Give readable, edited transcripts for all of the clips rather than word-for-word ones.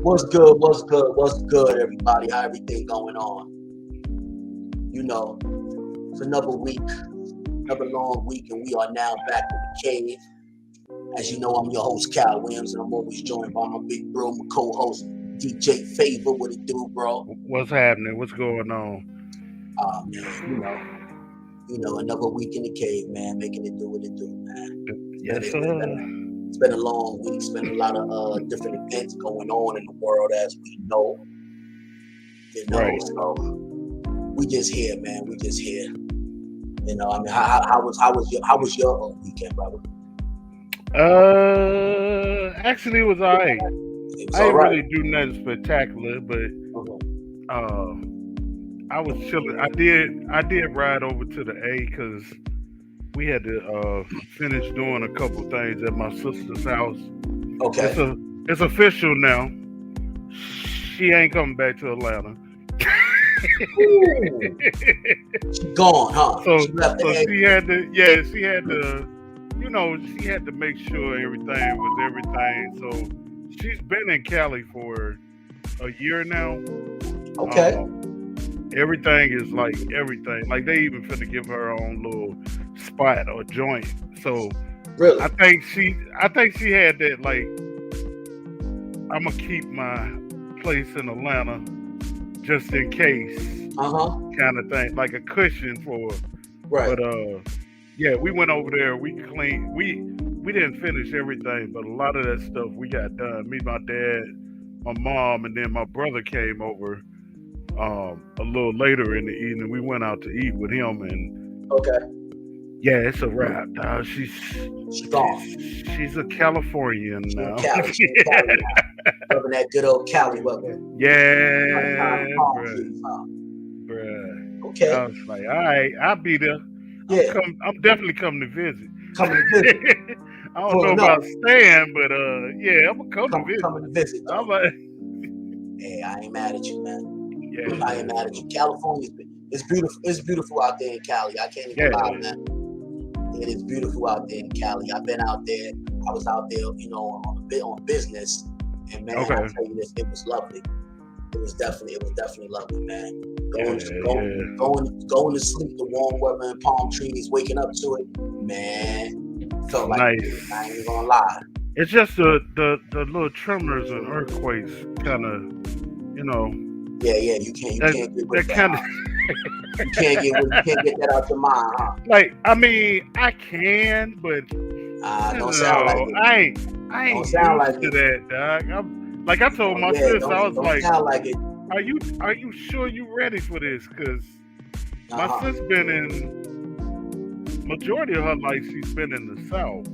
What's good? What's good? What's good, everybody? How everything going on? You know, it's another week, another long week, and we are now back in the cave. As you know, I'm your host, Cal Williams, and I'm always joined by my big bro, my co-host, DJ Favor. What it do, bro? What's happening? What's going on? Man, another week in the cave, man, making it do what it do, man. Yes, sir. It's been a long week. It's been a lot of different events going on in the world, as we know. Right. So we just here, man. We just here. How was your weekend, brother? Actually, it was alright. It was I didn't alright. really do nothing spectacular, but I was chilling. I did ride over to the A because we had to finish doing a couple things at my sister's house. Okay. It's official now. She ain't coming back to Atlanta. She gone, huh? So she had to make sure everything was everything. So she's been in Cali for a year now. Okay. Everything is like everything. Like they even finna give her own little spot or joint. So really, I think she had that like I'm gonna keep my place in Atlanta just in case kind of thing, like a cushion for her. Right. But yeah, we went over there. We cleaned. We didn't finish everything, but a lot of that stuff we got done. Me, my dad, my mom, and then my brother came over a little later in the evening. We went out to eat with him, and yeah, it's a wrap. She's gone. She's a Californian now. Cali. Loving that good old Cali weather. Yeah, bruh. Okay. I was like, all right, I'll be there. Yeah. I'm definitely coming to visit. I don't know about staying, but yeah, I'm gonna come to visit. I'm like, hey, I ain't mad at you, man. Yeah, I ain't mad at you. California, it's beautiful. It's beautiful out there in Cali. I can't even lie, man. It is beautiful out there in Cali. I've been out there. I was out there, on business, and man, I'll tell you this, it was lovely. It was definitely lovely, man. Going to sleep, the warm weather and palm trees, waking up to it, man. Felt like nice. I ain't even gonna lie. It's just the little tremors and earthquakes, kind of, Yeah, you can't get with that. Kind of. You can't get that out your mind, huh? Like, I mean, I can, but don't sound like it. I ain't used to that, dog. I told my sis, I was like, like it. Are you sure you ready for this? Because my sis been in majority of her life. She's been in the South,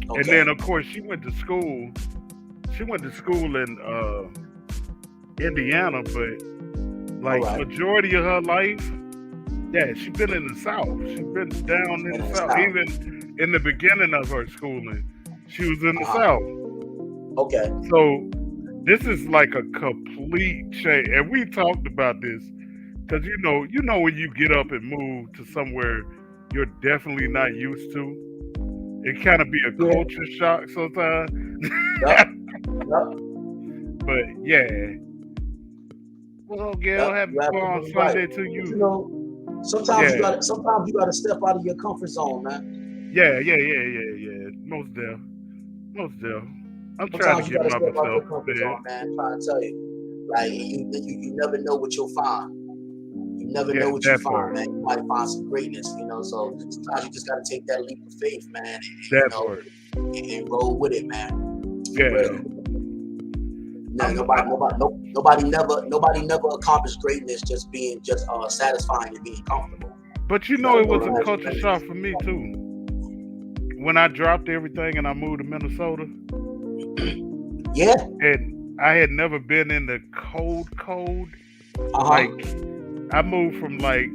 and then of course she went to school. She went to school in Indiana, but majority of her life, yeah, she's been in the South. She's been down in the South. Even in the beginning of her schooling, she was in the South. Okay. So this is like a complete change, and we talked about this because you know when you get up and move to somewhere you're definitely not used to, it kind of be a culture shock sometimes. Yep. But yeah. Well, Gail, happy on Sunday to you. Sometimes you gotta step out of your comfort zone, man. Yeah. Most deaf. I'm trying to get myself there. Man, I'm trying to tell you, like you never know what you'll find. You never know what you'll find, man. You might find some greatness, So sometimes you just gotta take that leap of faith, man, and roll with it, man. Yeah. Nobody never accomplished greatness just satisfying and being comfortable. But it was a culture shock for me too. When I dropped everything and I moved to Minnesota. Yeah. And I had never been in the cold. Like I moved from like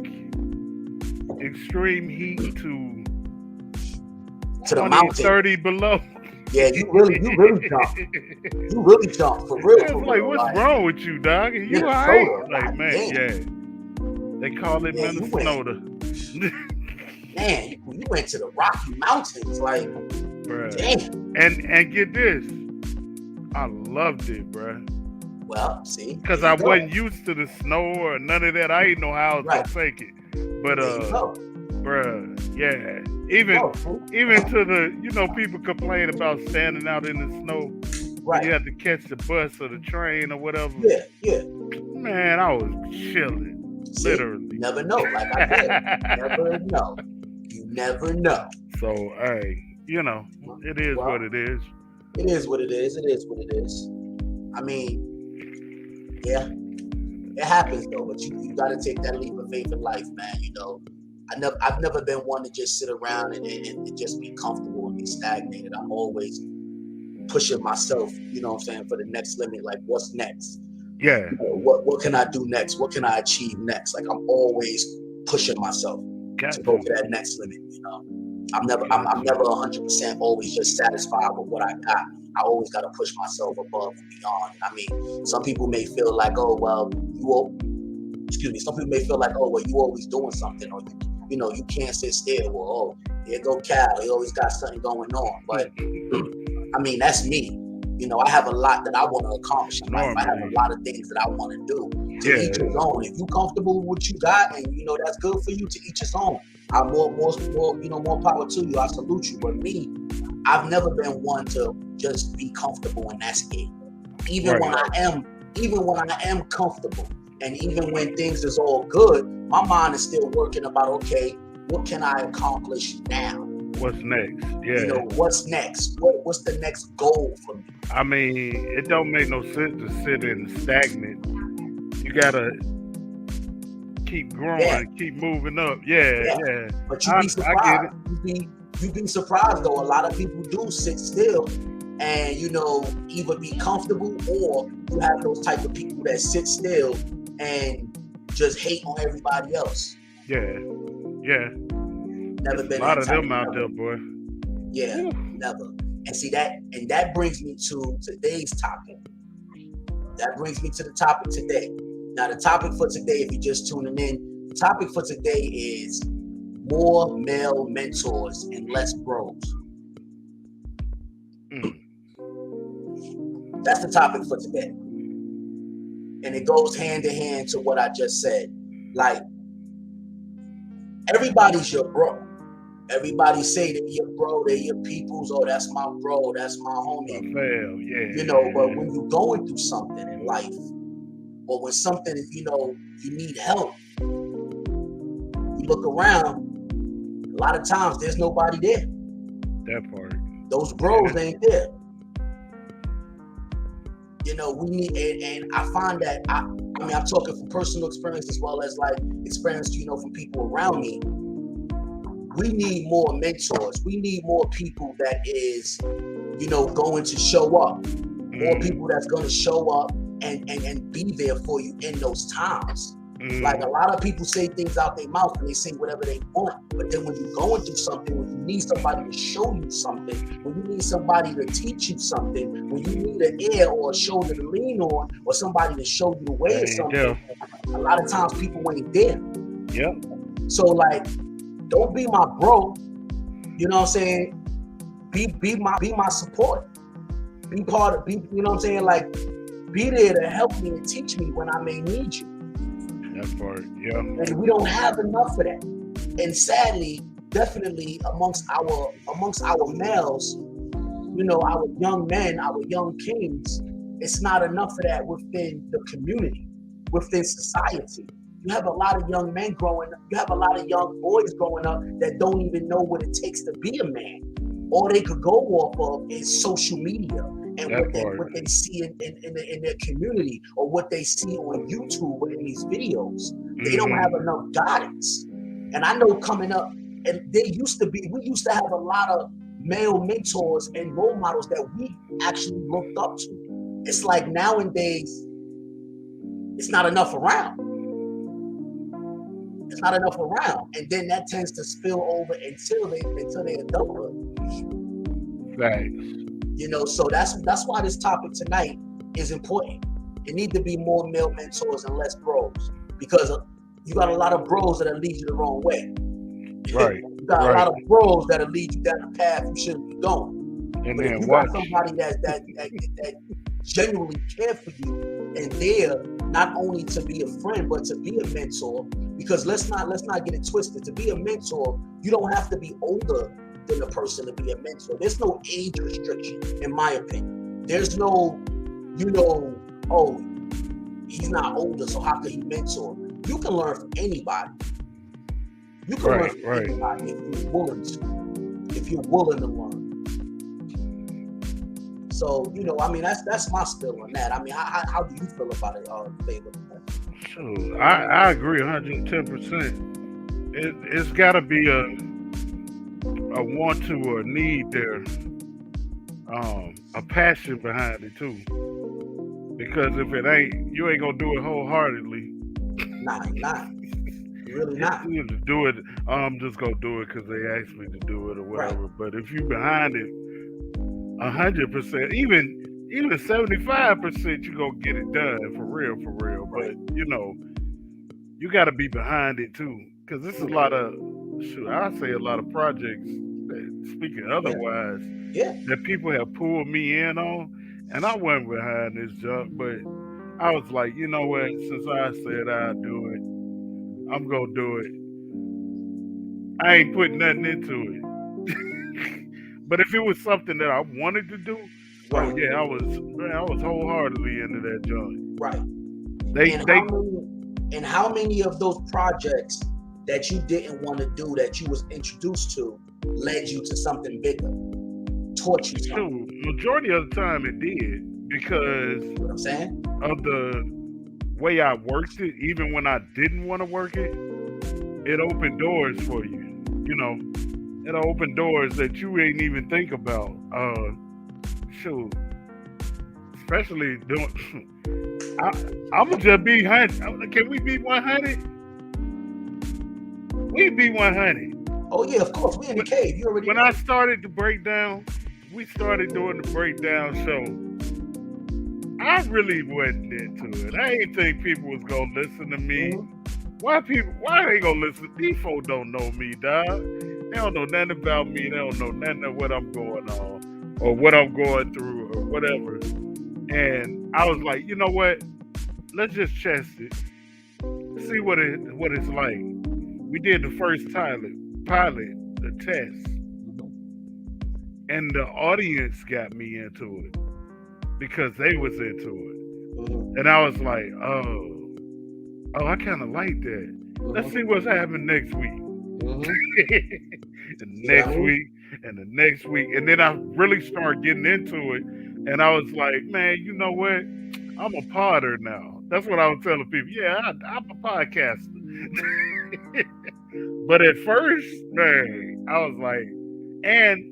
extreme heat to the mountain, 30 below. Yeah, you really jumped. You really jumped for real. I was like, what's wrong with you, dog? You all right? Like, man, yeah. They call it Minnesota. Man, you went to the Rocky Mountains, like, bruh. damn. And get this, I loved it, bro. Well, see, Because there I you go. wasn't used to the snow or none of that. I didn't know how I was Right. gonna take it. But There you go. bruh, yeah. There you go. Even to the people complain about standing out in the snow when you Right. have to catch the bus or the train or whatever. Yeah, yeah. Man, I was chilling. See, Literally. you never know. Like I said, you never know. You never know. So, hey, it is Well, what it is. It is what it is. It is what it is. I mean, yeah, it happens though. But you got to take that leap of faith in life, man. I've never been one to just sit around and just be comfortable and be stagnated. I'm always pushing myself, you know what I'm saying, for the next limit. Like, what's next? Yeah. What can I do next? What can I achieve next? Like, I'm always pushing myself to go to that next limit. I'm never 100% always just satisfied with what I got. I always got to push myself above and beyond. I mean, some people may feel like, oh well, some people may feel like, oh well, you always doing something, or you can't sit still. Well, oh, there go Cal, he always got something going on. But I mean, that's me. I have a lot that I want to accomplish in life. I have a lot of things that I want to do. To each his own. If you comfortable with what you got, and that's good for you, to each his own. I'm more power to you. I salute you. But me, I've never been one to just be comfortable and that's it. Even when I am comfortable, and even when things is all good, my mind is still working about, okay, what can I accomplish now? What's next? Yeah. What's next? What's the next goal for me? I mean, it don't make no sense to sit in stagnant. You gotta keep growing, keep moving up. Yeah. But you'd be surprised. I get it. You'd be surprised though. A lot of people do sit still and either be comfortable, or you have those type of people that sit still and just hate on everybody else. Yeah. Never been a lot of them out there, boy. Yeah, never. And see that brings me to today's topic. That brings me to the topic today. Now, the topic for today, if you're just tuning in, the topic for today is more male mentors and less bros. That's the topic for today. And it goes hand in hand to what I just said. Like, everybody's your bro. Everybody say they're your bro, they're your peoples. Oh, that's my bro, that's my homie. But when you're going through something in life, or when something, you need help, you look around, a lot of times there's nobody there. That part. Those bros ain't there. We need, and I find that, I'm talking from personal experience as well as like experience, from people around me. We need more mentors. We need more people that is, going to show up. More people that's going to show up and be there for you in those times. Like, a lot of people say things out their mouth and they say whatever they want. But then when you're going through something, when you need somebody to show you something, when you need somebody to teach you something, when you need an ear or a shoulder to lean on, or somebody to show you the way or something, a lot of times people ain't there. Yep. So, like, don't be my bro. You know what I'm saying? Be my support. Be part of, you know what I'm saying? Like, be there to help me and teach me when I may need you. That part, yeah. And we don't have enough of that. And sadly, definitely amongst our males, our young men, our young kings, it's not enough of that within the community, within society. You have a lot of young men growing up. You have a lot of young boys growing up that don't even know what it takes to be a man. All they could go off of is social media and what they see in their community, or what they see on YouTube or in these videos. They don't have enough guidance. And I know coming up, and we used to have a lot of male mentors and role models that we actually looked up to. It's like nowadays, it's not enough around. It's not enough around, and then that tends to spill over until they adulthood. Right. So that's why this topic tonight is important. It need to be more male mentors and less bros, because you got a lot of bros that'll lead you the wrong way. Right. You got a lot of bros that'll lead you down the path you shouldn't be going. And but then if you got somebody that genuinely care for you and there not only to be a friend but to be a mentor. Because let's not get it twisted. To be a mentor, you don't have to be older than a person to be a mentor. There's no age restriction, in my opinion. There's no, oh, he's not older, so how can he mentor? You can learn from anybody. You can learn from anybody if you're willing to. If you're willing to learn. So, I mean, that's my spill on that. I mean, how do you feel about it, Favor? Sure. I agree 110%. It's got to be a want to or a need there, a passion behind it too. Because if it ain't, you ain't gonna do it wholeheartedly. Nah, you're not. You're really not. You to do it, I'm just gonna do it because they asked me to do it or whatever. Right. But if you behind it 100%, even 75%, you gonna get it done for real. But you got to be behind it too, because this is a lot of, I say a lot of projects. Speaking otherwise, that people have pulled me in on, and I wasn't behind this junk, but I was like, you know what? Since I said I'd do it, I'm gonna do it. I ain't putting nothing into it. But if it was something that I wanted to do, oh yeah, I was wholeheartedly into that joint. Right. And how many of those projects that you didn't want to do, that you was introduced to, led you to something bigger, taught you something? Majority of the time it did, because you know what I'm saying? Of the way I worked it. Even when I didn't want to work it, it opened doors for you. It'll open doors that you ain't even think about. Especially doing. I'ma just be 100. Can we be 100? We be 100. Oh yeah, of course. We in the cave. You already. When I started the breakdown, we started doing the breakdown show. I really wasn't into it. I didn't think people was gonna listen to me. Mm-hmm. Why they gonna listen? These folks don't know me, dog. They don't know nothing about me. They don't know nothing of what I'm going on or what I'm going through or whatever. And I was like, you know what? Let's just test it. See what it's like. We did the first pilot, the test. And the audience got me into it because they was into it. And I was like, oh, I kind of like that. Let's see what's happening next week. And next week, and the next week. And then I really started getting into it. And I was like, man, you know what? I'm a podder now. That's what I was telling people. Yeah, I'm a podcaster. But at first, man, I was like, and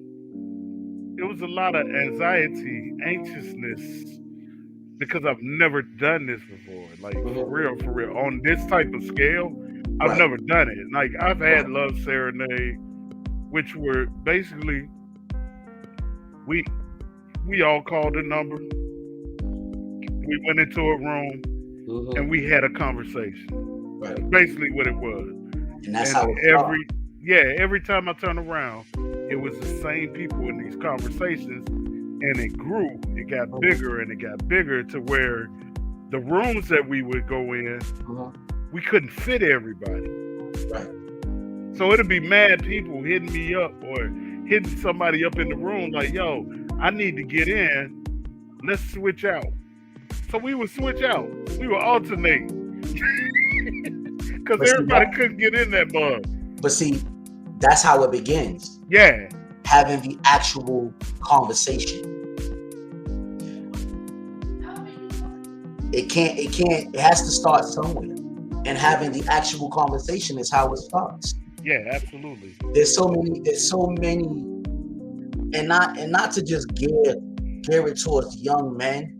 it was a lot of anxiety, anxiousness, because I've never done this before. Like, for real. On this type of scale, I've never done it. Like, I've had Love Serenade, which were basically, we all called a number. We went into a room and we had a conversation. Right. Basically what it was. And that's how it every time I turn around, it was the same people in these conversations, and it grew. It got bigger and it got bigger to where the rooms that we would go in, we couldn't fit everybody. Right. So it'd be mad people hitting me up or hitting somebody up in the room like, yo, I need to get in. Let's switch out. So we would switch out. We would alternate. Because everybody couldn't get in that bug. But see, that's how it begins. Yeah. Having the actual conversation. It has to start somewhere. And having the actual conversation is how it starts. Yeah, absolutely. There's so many, and not to just gear it towards young men,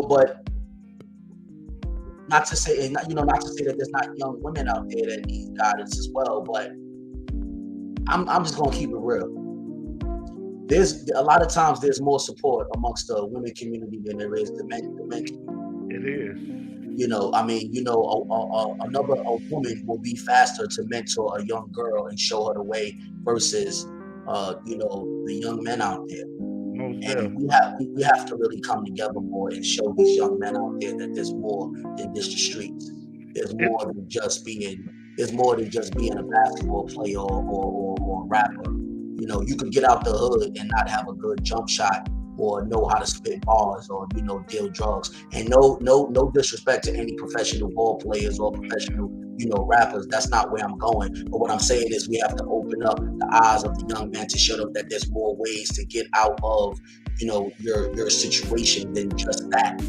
but not to say that there's not young women out there that need guidance as well. But I'm just gonna keep it real. There's a lot of times there's more support amongst the women community than there is the men community. It is. A woman will be faster to mentor a young girl and show her the way versus, the young men out there. definitely. we have to really come together more and show these young men out there that there's more than just the streets. There's more than just being a basketball player or a rapper. You know, you could get out the hood and not have a good jump shot or know how to spit bars or, you know, deal drugs. And no disrespect to any professional ball players or professional, you know, rappers. That's not where I'm going. But what I'm saying is we have to open up the eyes of the young man to show them that there's more ways to get out of, you know, your situation than just that.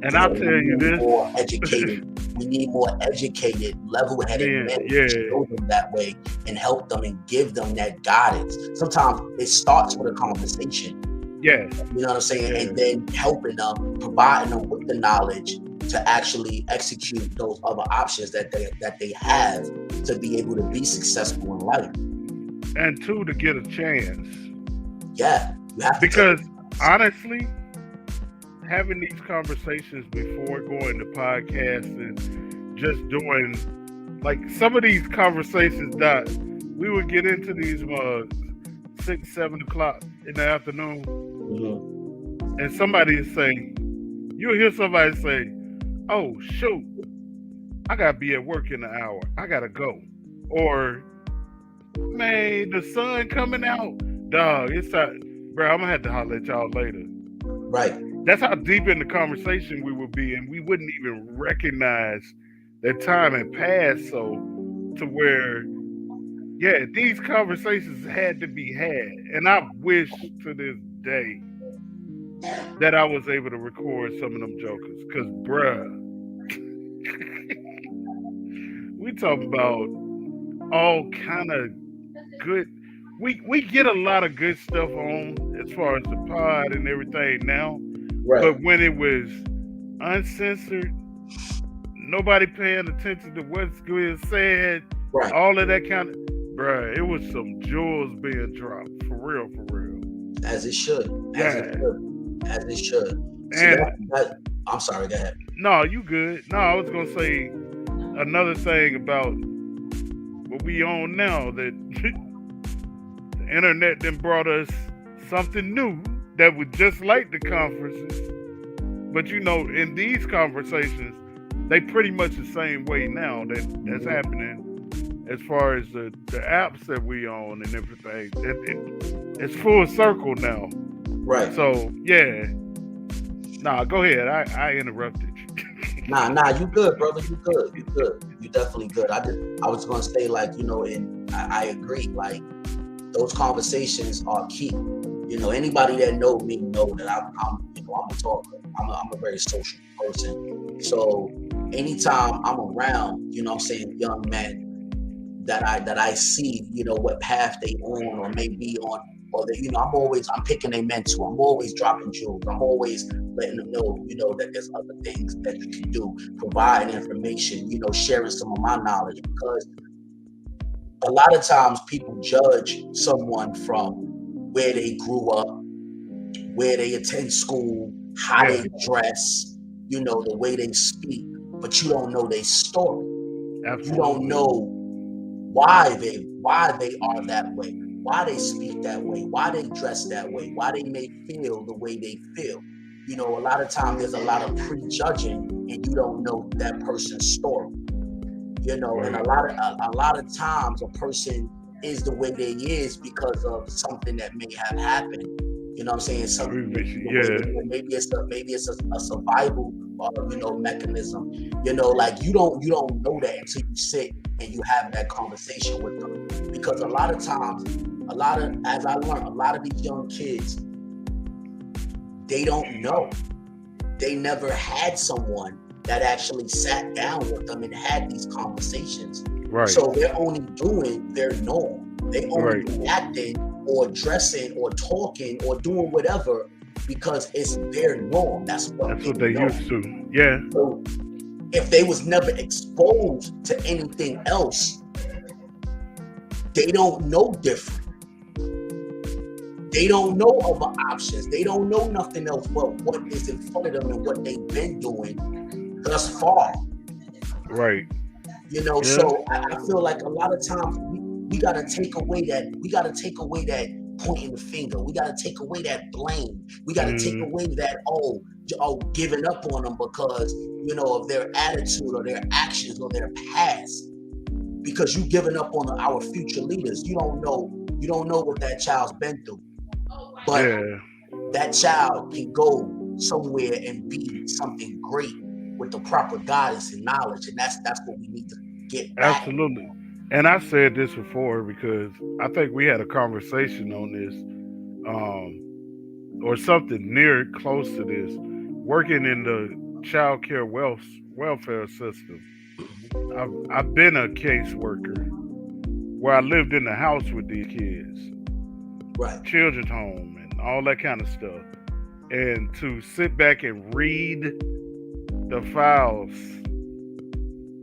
And I'll tell you this. More educated. We need more educated, level-headed men to show them that way and help them and give them that guidance. Sometimes it starts with a conversation. Yeah. You know what I'm saying? Yeah. And then helping them, providing them with the knowledge to actually execute those other options that they have to be able to be successful in life. And two, to get a chance. Yeah. You have to because honestly, having these conversations before going to podcasts and just doing like some of these conversations that we would get into these 6, 7 o'clock in the afternoon, and somebody is saying, you'll hear somebody say, "Oh shoot, I gotta be at work in an hour. I gotta go," or "Man, the sun coming out, dog. It's time, bro. I'm gonna have to holler at y'all later." Right. That's how deep in the conversation we would be, and we wouldn't even recognize that time had passed. So, to where, yeah, these conversations had to be had, and I wish to this day that I was able to record some of them jokers, cause bruh, we talk about all kind of good. We get a lot of good stuff on as far as the pod and everything now. Right. But when it was uncensored, nobody paying attention to what's being said, right. All of that kind of, bruh, it was some jewels being dropped, for real. As it should. As it should. And I'm sorry, go ahead. No, you good. No, I was going to say another thing about what we on now, that the internet then brought us something new that was just like the conferences. But you know, in these conversations, they pretty much the same way now that's happening as far as the apps that we on and everything. It's full circle now. Right. So, yeah. Nah, go ahead. I interrupted you. Nah, you good, brother. You good. You definitely good. I was going to say, like, you know, and I agree. Like, those conversations are key. You know, anybody that know me know that I'm a talker. I'm a very social person. So anytime I'm around, you know, I'm saying young men that I see, you know, what path they on or may be on, or that, you know, I'm picking a mentor. I'm always dropping jewels. I'm always letting them know, you know, that there's other things that you can do, providing information, you know, sharing some of my knowledge, because a lot of times people judge someone from where they grew up, where they attend school, how they dress, you know, the way they speak, but you don't know their story. Absolutely. You don't know why they are that way, why they speak that way, why they dress that way, why they may feel the way they feel. You know, a lot of times there's a lot of prejudging, and you don't know that person's story. You know, and a lot of times a person is the way they is because of something that may have happened. You know what I'm saying? Something, maybe it's a survival, you know, mechanism. You know, like you don't know that until you sit and you have that conversation with them. Because a lot of times, as I learned, a lot of these young kids, they don't know. They never had someone that actually sat down with them and had these conversations. Right. So they're only doing their norm. They only acting or dressing or talking or doing whatever because it's their norm. That's what they used to. Yeah. So if they was never exposed to anything else, they don't know different. They don't know other options. They don't know nothing else but what is in front of them and what they've been doing thus far. Right. You know, so I feel like a lot of times we gotta take away that pointing the finger. We got to take away that blame. We got to take away that, giving up on them because, of their attitude or their actions or their past. Because you giving up on our future leaders. You don't know what that child's been through. But that child can go somewhere and be something great with the proper guidance and knowledge. And that's what we need to get back. Absolutely. And I said this before because I think we had a conversation on this, or something near close to this, working in the child care welfare system. I've been a caseworker where I lived in the house with these kids, right? Children's home and all that kind of stuff. And to sit back and read the files,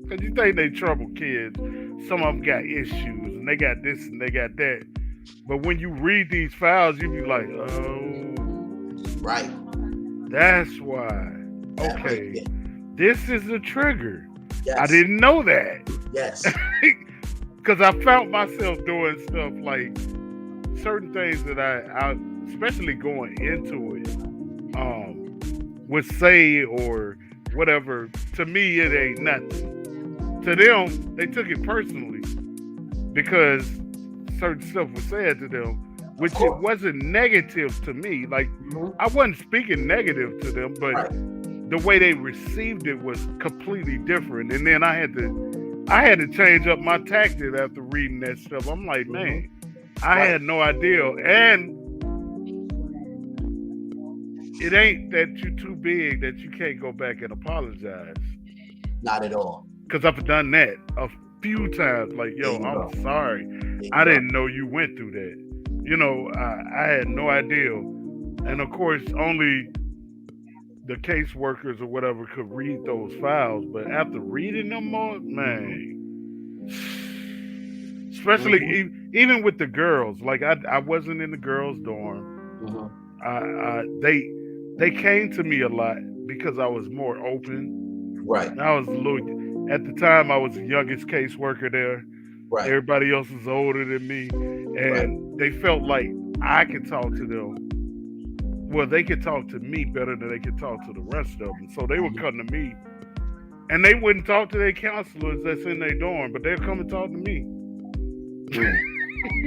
because you think they troubled kids. Some of them got issues and they got this and they got that. But when you read these files, you be like, oh, right. That's why. Okay. Right. This is the trigger. Yes. I didn't know that. Yes. Because I found myself doing stuff like certain things that I especially going into it, would say or whatever. To me, it ain't nothing. To them, they took it personally because certain stuff was said to them, which it wasn't negative to me. Like, I wasn't speaking negative to them, but the way they received it was completely different. And then I had to change up my tactic after reading that stuff. I'm like, man, I had no idea. And it ain't that you're too big that you can't go back and apologize. Not at all. Because I've done that a few times. Like, yo, I'm sorry. I didn't know you went through that. I had no idea. And of course, only the caseworkers or whatever could read those files. But after reading them all, man, especially even with the girls, like I wasn't in the girls' dorm. They came to me a lot because I was more open. Right. I was at the time I was the youngest caseworker there. Right. Everybody else was older than me. And they felt like I could talk to them. Well, they could talk to me better than they could talk to the rest of them. So they would come to me. And they wouldn't talk to their counselors that's in their dorm, but they'd come and talk to me.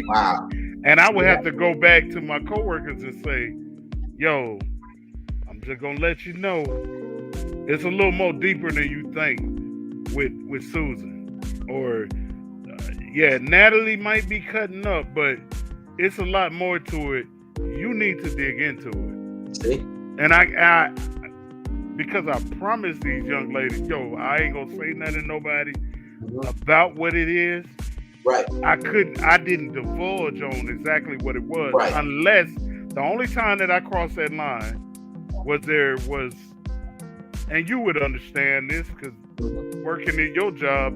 Wow. And I would have to go back to my coworkers and say, yo, I'm just going to let you know, it's a little more deeper than you think with Susan. Or, Natalie might be cutting up, but it's a lot more to it. You need to dig into it. See? And I because I promised these young ladies, yo, I ain't gonna say nothing to nobody about what it is. Right. I didn't divulge on exactly what it was, unless the only time that I crossed that line was, and you would understand this because working in your job,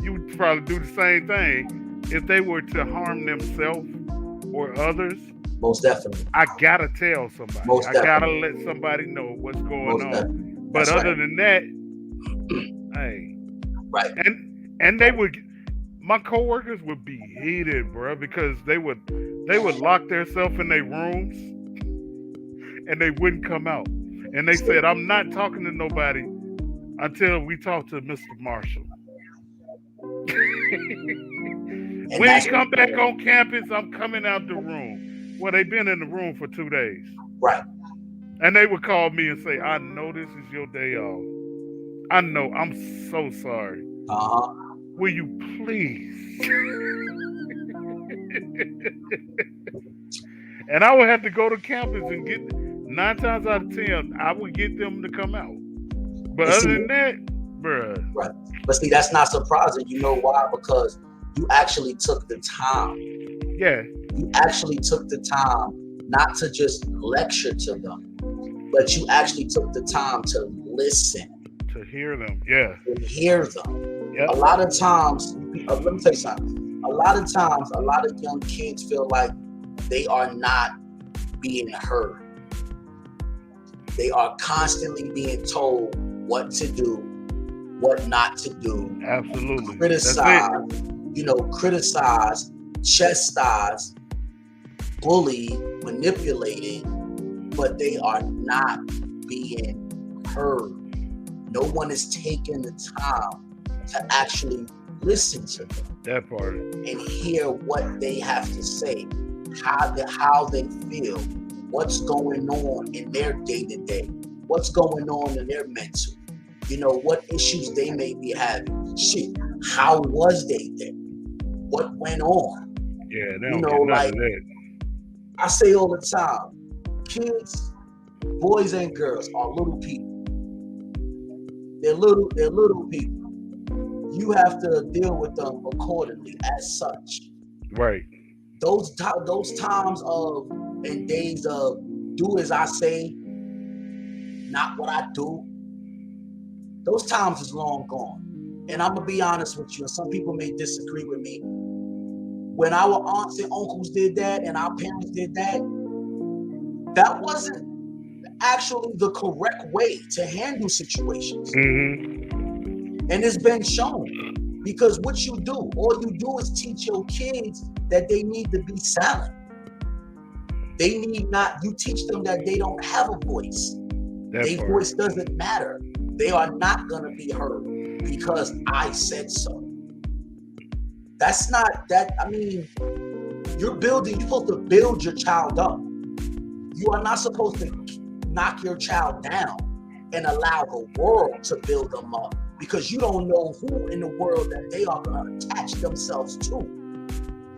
you would probably do the same thing. If they were to harm themselves or others, most definitely, I gotta tell somebody. I gotta let somebody know what's going on. But other than that, hey, and they would. My coworkers would be heated, bro, because they would lock themselves in their rooms and they wouldn't come out. And they said, I'm not talking to nobody until we talk to Mr. Marshall. When you come back on campus, I'm coming out the room. Well, they've been in the room for 2 days. Right. And they would call me and say, I know this is your day off. I know, I'm so sorry. Will you please? And I would have to go to campus and get 9 times out of 10, I would get them to come out. But other than that, bruh. Right. But see, that's not surprising. You know why? Because you actually took the time. Yeah. You actually took the time not to just lecture to them, but you actually took the time to listen. To hear them, yeah. To hear them. Yep. A lot of times, let me tell you something. A lot of times, a lot of young kids feel like they are not being heard. They are constantly being told what to do, what not to do. Absolutely. Criticize, chastise, bullied, manipulated, but they are not being heard. No one is taking the time to actually listen to them. That part. And hear what they have to say, how they feel, what's going on in their day-to-day, what's going on in their mental, what issues they may be having. Shit, how was they there? What went on? Yeah, they don't get none of that. I say all the time, kids, boys and girls are little people. They're little people. You have to deal with them accordingly as such. Right. Those times of and days of do as I say, not what I do, those times is long gone. And I'm gonna be honest with you, and some people may disagree with me. When our aunts and uncles did that and our parents did that, that wasn't actually the correct way to handle situations. Mm-hmm. And it's been shown. Because what you do, all you do is teach your kids that they need to be silent. You teach them that they don't have a voice. Their voice doesn't matter. They are not gonna be heard because I said so. That's not that, you're supposed to build your child up. You are not supposed to knock your child down and allow the world to build them up, because you don't know who in the world that they are going to attach themselves to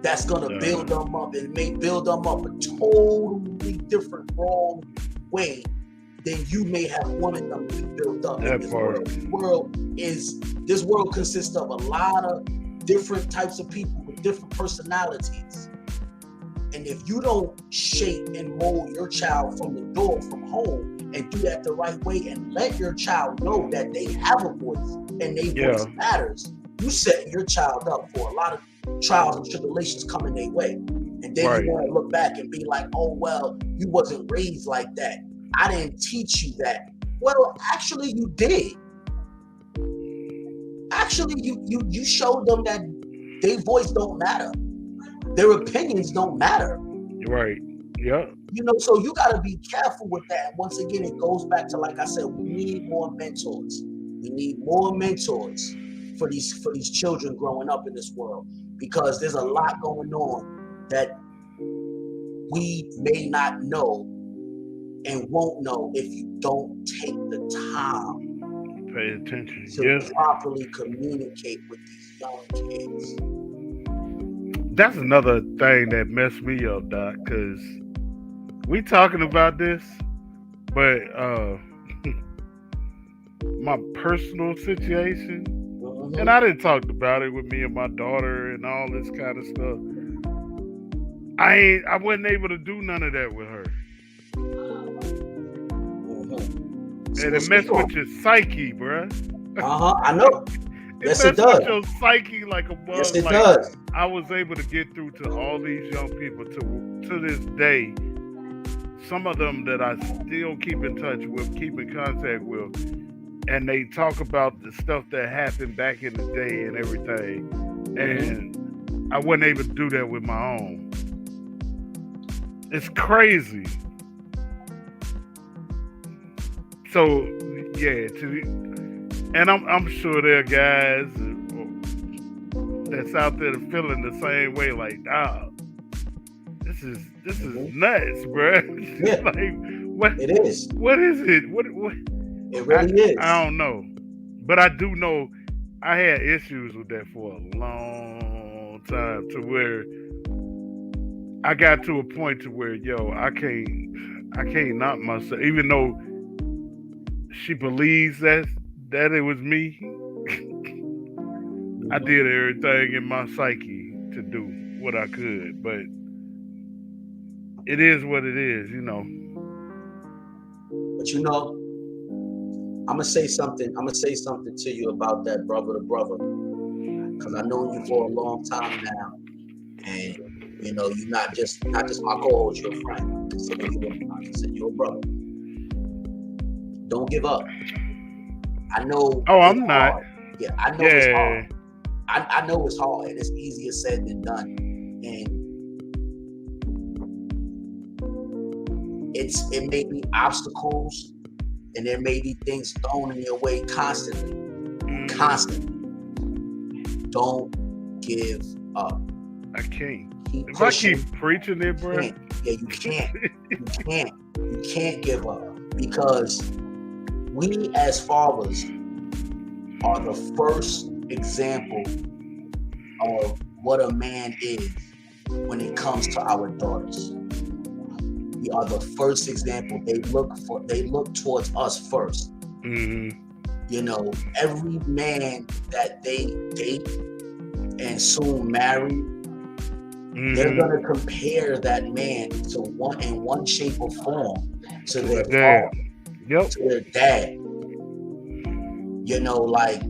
that's going to build them up, and may build them up a totally different, wrong way than you may have wanted them to be built up. This world consists of a lot of different types of people with different personalities. And if you don't shape and mold your child from the door, from home, and do that the right way, and let your child know that they have a voice and their voice matters, you set your child up for a lot of trials and tribulations coming their way. And then you want to look back and be like, oh, well, you wasn't raised like that. I didn't teach you that. Well, actually, you did. Actually, you showed them that their voice don't matter. Their opinions don't matter. Right. Yeah. So you got to be careful with that. Once again, it goes back to, like I said, we need more mentors. We need more mentors for these children growing up in this world, because there's a lot going on that we may not know and won't know if you don't take the time, pay attention, to properly communicate with these young kids. That's another thing that messed me up, Doc, because we talking about this, but my personal situation, and I didn't talk about it with me and my daughter and all this kind of stuff. I wasn't able to do none of that with her. And it messed with your psyche, bruh. I know. Yes, it does. With your psyche like a bug. Yes, it does. I was able to get through to all these young people to this day. Some of them that I still keep in touch with, keep in contact with, and they talk about the stuff that happened back in the day and everything. And I wasn't able to do that with my own. It's crazy. So yeah, and I'm sure there are guys that's out there feeling the same way. Like, this is nuts, bro. Yeah. Like, what it is? What is it? What? It really is. I don't know, but I do know I had issues with that for a long time, to where I got to a point to where, I can't knock myself, even though she believes that it was me. I did everything in my psyche to do what I could, but it is what it is, But I'm gonna say something to you about that, brother to brother, because I know you for a long time now, and you're not just my co-host, you're a friend. I consider you a brother. Don't give up. I know. Oh, I'm not. Hard. Yeah, I know it's hard. I know it's hard, and it's easier said than done. And it may be obstacles, and there may be things thrown in your way constantly. Don't give up. I can't. Keep If pushing. I keep preaching it, bro. Yeah, you can't. You can't give up, because we as fathers are the first example of what a man is when it comes to our daughters. We are the first example. They look towards us first. You know, every man that they date and soon marry, they're gonna compare that man to one shape or form to their dad. To their dad. You know, like,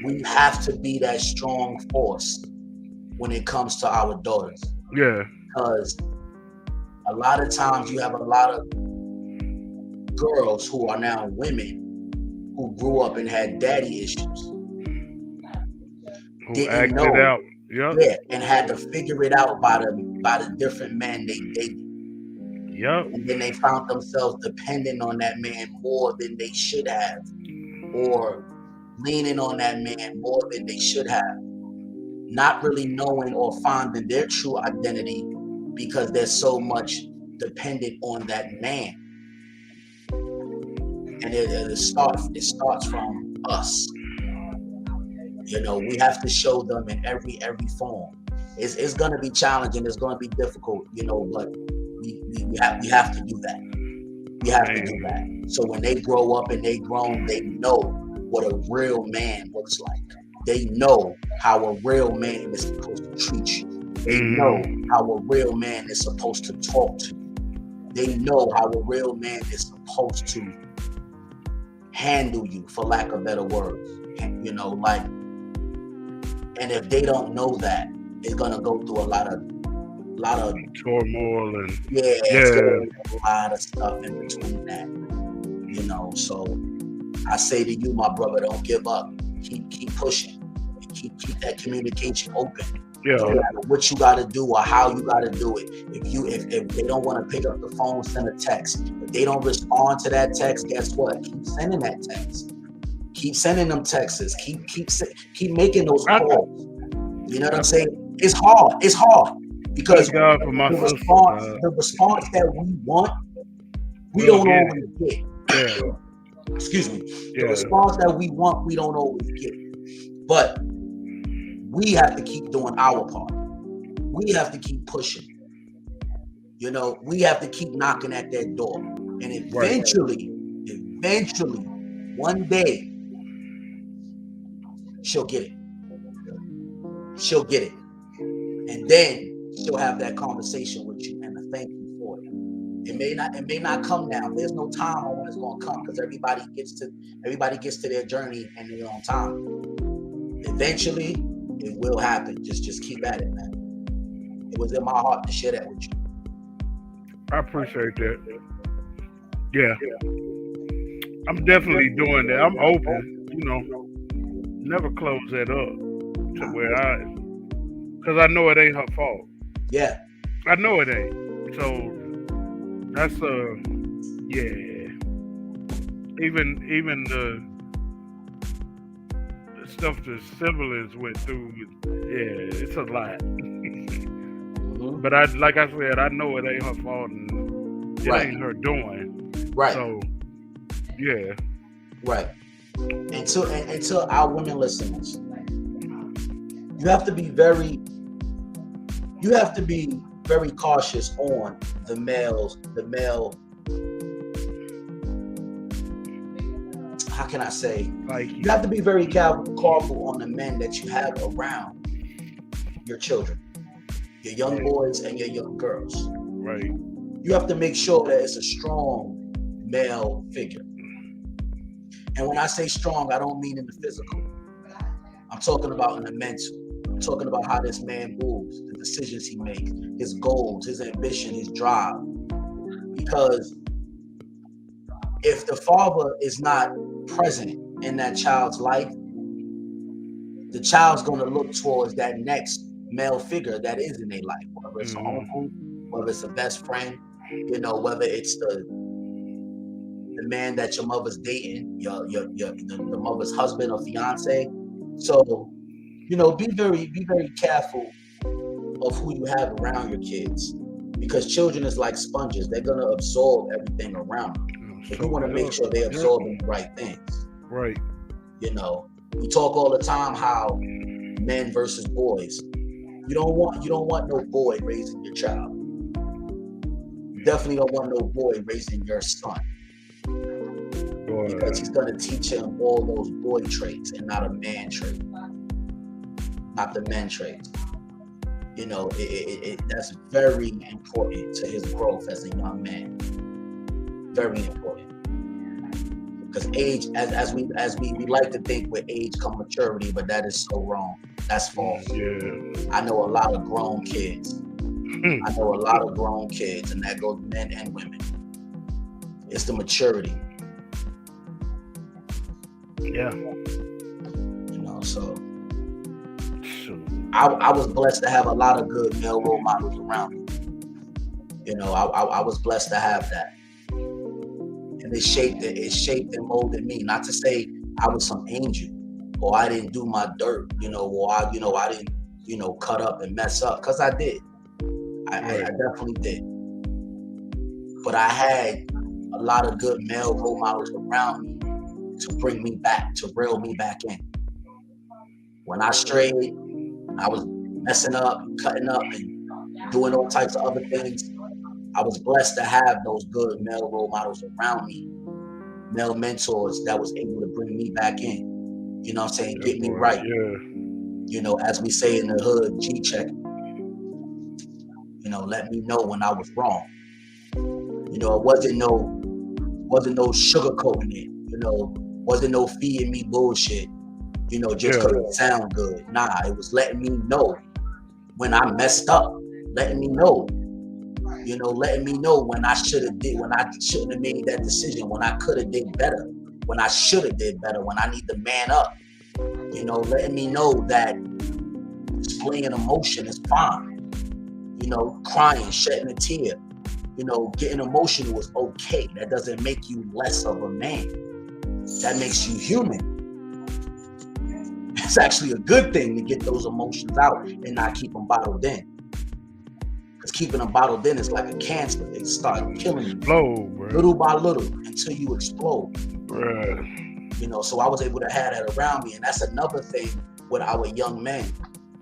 we have to be that strong force when it comes to our daughters. Yeah. Because a lot of times you have a lot of girls who are now women who grew up and had daddy issues. Who acted out. Yeah, and had to figure it out by the different men they dated. Yep. And then they found themselves depending on that man more than they should have, or leaning on that man more than they should have, not really knowing or finding their true identity because they're so much dependent on that man. And it starts from us. You know, we have to show them in every form. It's going to be challenging. It's going to be difficult, you know, but we have to do that. We have to do that. So when they grow up and they grown, they know what a real man looks like. They know how a real man is supposed to treat you. They know how a real man is supposed to talk to you. They know how a real man is supposed to handle you, for lack of better words. You know, like, and if they don't know that, it's gonna go through a lot of turmoil and a lot of stuff in between that. You know, so I say to you, my brother, don't give up. Keep pushing. Keep that communication open. Yeah. No matter what you gotta do or how you gotta do it. If they don't want to pick up the phone, send a text. If they don't respond to that text, guess what? Keep sending that text. Keep sending them texts. Keep making those calls. You know what I'm saying? It's hard. Because the response that we want, we don't always get. Yeah. Excuse me. The response that we want, we don't always get. But we have to keep doing our part. We have to keep pushing. You know, we have to keep knocking at that door. And eventually, one day, she'll get it. She'll get it. And then she'll have that conversation with you and a thank you for it. It may not come now. There's no time on when it's gonna come, because everybody gets to their journey in their own time. Eventually, it will happen. Just keep at it, man. It was in my heart to share that with you. I appreciate that. Yeah. I'm definitely doing that. I'm open, you know. Never close that up to where because I know it ain't her fault. Yeah. I know it ain't. So that's Even the stuff the siblings went through, it's a lot. But like I said, I know it ain't her fault and it ain't her doing. Right. So yeah. Right. And to our women listeners, you have to be very cautious on the male, how can I say? You have to be very careful on the men that you have around your children, your young boys and your young girls. Right. You have to make sure that it's a strong male figure. And when I say strong, I don't mean in the physical. I'm talking about in the mental. I'm talking about how this man moves, the decisions he makes, his goals, his ambition, his drive. Because if the father is not present in that child's life, the child's going to look towards that next male figure that is in their life, whether it's an uncle, whether it's a best friend, You know, whether it's the man that your mother's dating, the mother's husband or fiance. So, you know, be very careful of who you have around your kids, because children is like sponges. They're gonna absorb everything around them. So you want to make sure they're absorbing the right things. Right. You know, we talk all the time how men versus boys. You don't want no boy raising your child. You definitely don't want no boy raising your son. Because he's gonna teach him all those boy traits and not a man trait. Not the men traits. You know, that's very important to his growth as a young man. Very important. Because age, as we like to think with age come maturity, but that is so wrong. That's false. Yeah. I know a lot of grown kids. And that goes men and women. It's the maturity. Yeah. You know, so I was blessed to have a lot of good male role models around me. You know, I was blessed to have that. And it shaped and molded me. Not to say I was some angel or I didn't do my dirt, you know, or I didn't, you know, cut up and mess up, because I did. I definitely did. But I had a lot of good male role models around me to bring me back, to reel me back in. When I strayed, I was messing up, cutting up, and doing all types of other things. I was blessed to have those good male role models around me, male mentors that was able to bring me back in. You know what I'm saying? Get me right. Yeah. You know, as we say in the hood, G-check. You know, let me know when I was wrong. You know, it wasn't no sugarcoating it. You know, wasn't no feeding me bullshit. You know, just because it sound good. Nah, it was letting me know when I messed up. Letting me know. You know, letting me know when I shouldn't have made that decision. When I could have did better. When I should have did better. When I need to man up. You know, letting me know that displaying emotion is fine. You know, crying, shedding a tear. You know, getting emotional is okay. That doesn't make you less of a man. That makes you human. It's actually a good thing to get those emotions out and not keep them bottled in. Because keeping them bottled in is like a cancer. They start killing you little by little until you explode. You know, so I was able to have that around me. And that's another thing with our young men.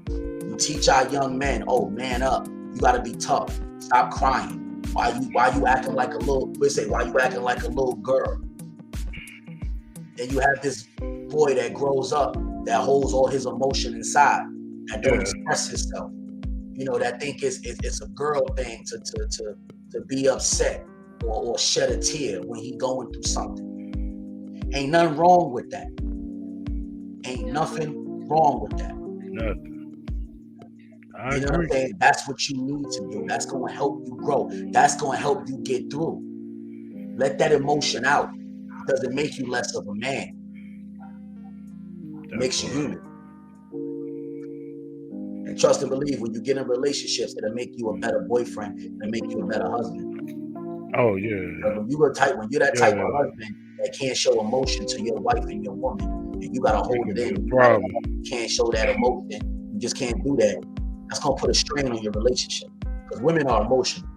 We teach our young men, oh, man up. You got to be tough. Stop crying. Why you acting like a little girl? Then you have this boy that grows up that holds all his emotion inside and don't express himself. You know, that think it's a girl thing to be upset or shed a tear when he going through something. Ain't nothing wrong with that. Ain't nothing wrong with that. Nothing. You know what I'm saying? That's what you need to do. That's going to help you grow. That's going to help you get through. Let that emotion out. It doesn't make you less of a man. It makes you human. And trust and believe, when you get in relationships, it'll make you a better boyfriend. It'll make you a better husband. Oh, yeah. When you're that type of husband that can't show emotion to your wife and your woman, and you got to hold it in. You can't show that emotion. You just can't do that. That's going to put a strain on your relationship. Because women are emotional.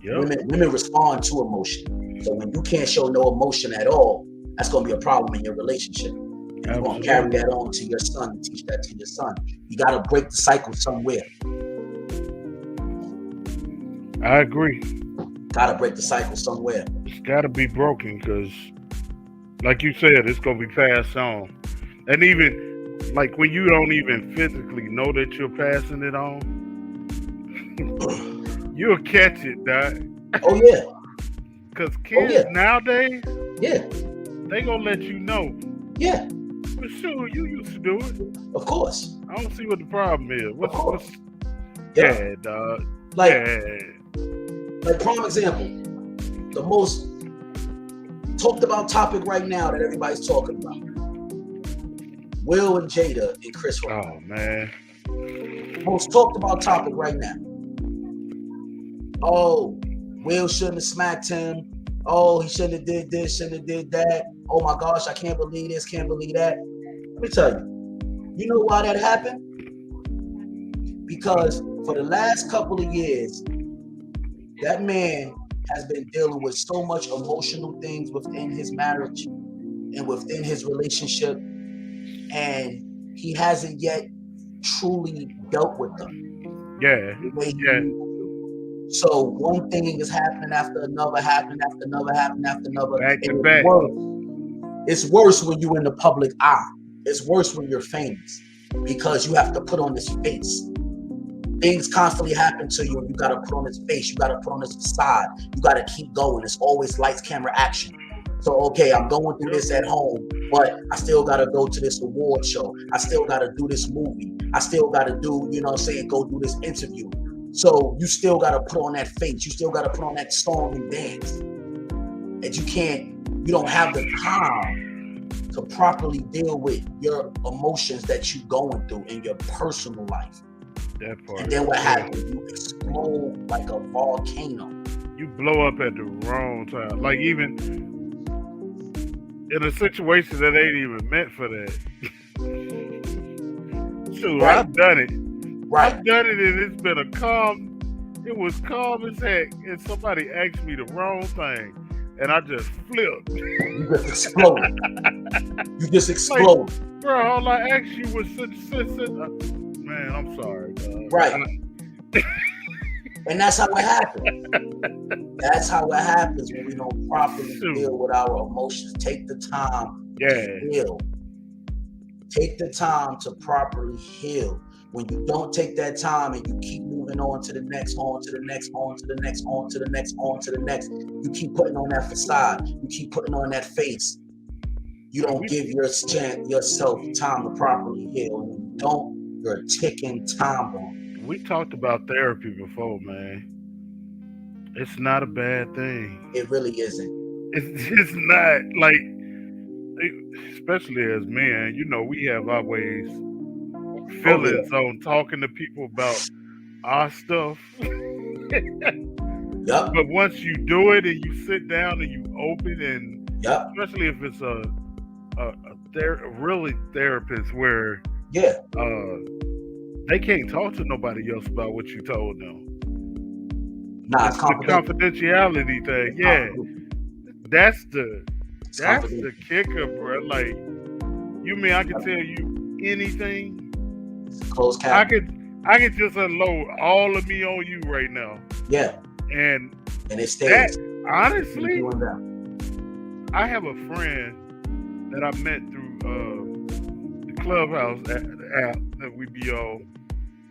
Women respond to emotion. So when you can't show no emotion at all, that's going to be a problem in your relationship. You're going to carry that on to your son and teach that to your son. You got to break the cycle somewhere. I agree. Got to break the cycle somewhere. It's got to be broken because, like you said, it's going to be passed on. And even, like, when you don't even physically know that you're passing it on, you'll catch it, dog. Oh, yeah. Because kids nowadays, they going to let you know. Yeah. For sure, you used to do it. Of course. I don't see what the problem is. What's yeah, dog. Like prime example, the most talked about topic right now that everybody's talking about. Will and Jada and Chris Rock. Oh, man. Most talked about topic right now. Oh, Will shouldn't have smacked him. Oh, he shouldn't have did this, shouldn't have did that. Oh my gosh, I can't believe this, can't believe that. Let me tell you, you know why that happened? Because for the last couple of years, that man has been dealing with so much emotional things within his marriage and within his relationship, and he hasn't yet truly dealt with them. Yeah. The way he needs to. So one thing is happening after another, happening after another, happening after another. Back to And back. it's worse when you're in the public eye. It's worse when you're famous because you have to put on this face. Things constantly happen to you and you gotta put on this face, you gotta put on this facade, you gotta keep going. It's always lights, camera, action. So okay, I'm going through this at home, but I still gotta go to this award show. I still gotta do this movie. I still gotta do, you know what I'm saying, go do this interview. So you still gotta put on that face, you still gotta put on that song and dance. And you don't have the time to properly deal with your emotions that you're going through in your personal life. That part. And then what happens? You explode like a volcano. You blow up at the wrong time. Like even in a situation that ain't even meant for that. Shoot, right. I've done it. Right. I've done it and it's been it was calm as heck and somebody asked me the wrong thing and I just flipped. You just exploded. You just exploded. Like, bro, all I asked you was man, I'm sorry, dog. Right. And that's how it happens. That's how it happens when we don't properly deal with our emotions. Take the time to heal. Take the time to properly heal. When you don't take that time and you keep moving on to the next, on to the next, on to the next, on to the next, on to the next, you keep putting on that facade. You keep putting on that face. You don't give yourself time to properly heal. And when you don't, you're a ticking time bomb. We talked about therapy before, man. It's not a bad thing. It really isn't. It's not, like, especially as men, you know, we have our ways, feelings on talking to people about our stuff. Yep. But once you do it and you sit down and you open and especially if it's a really therapist where they can't talk to nobody else about what you told them. Nah, it's the confidentiality thing. Yeah, that's the kicker, bro. Like, you mean I can tell you anything? Closed caption. I could just unload all of me on you right now. Yeah, and it stays. Honestly, I have a friend that I met through the Clubhouse app that we be on,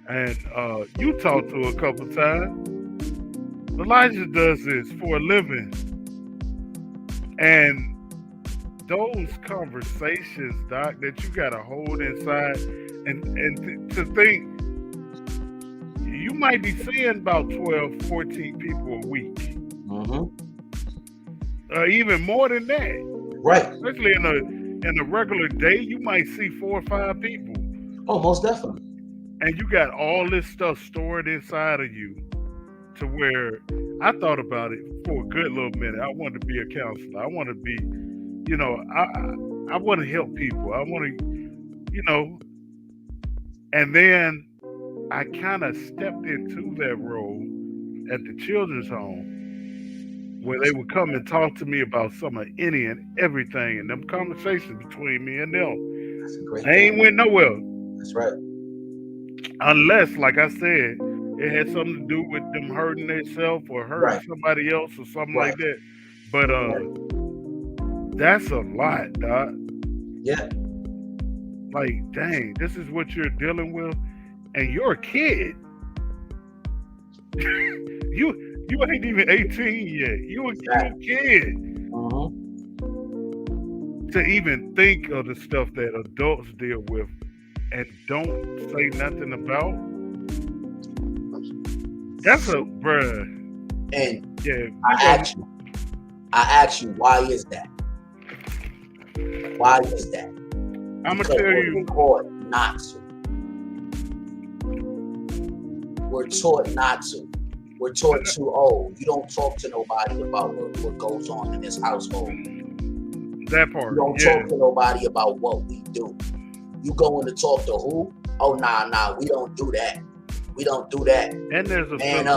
and you talked to a couple times. Elijah does this for a living, and those conversations, Doc, that you gotta hold inside, and to think you might be seeing about 12, 14 people a week, even more than that. Right. Especially in a regular day, you might see 4 or 5 people. Oh, most definitely. And you got all this stuff stored inside of you to where I thought about it for a good little minute. I wanted to be a counselor. I want to be, you know, I want to help people. I want to, you know, and then I kind of stepped into that role at the children's home where they would come and talk to me about some of any and everything, and them conversations between me and them. That's a great they ain't went nowhere. That's right. Unless, like I said, it had something to do with them hurting themselves or hurting somebody else or something like that. But that's a lot, Doc. Yeah. Like, dang, this is what you're dealing with, and you're a kid. You ain't even 18 yet. You a kid. To even think of the stuff that adults deal with and don't say nothing about. That's a bruh. And yeah, I ask you, why is that? Why is that? I'm gonna tell you. We're taught not to. We're taught not to. we're taught to, you don't talk to nobody about what goes on in this household. That part. You don't talk to nobody about what we do. You going to talk to who? Oh, nah, we don't do that. We don't do that. And there's a feeling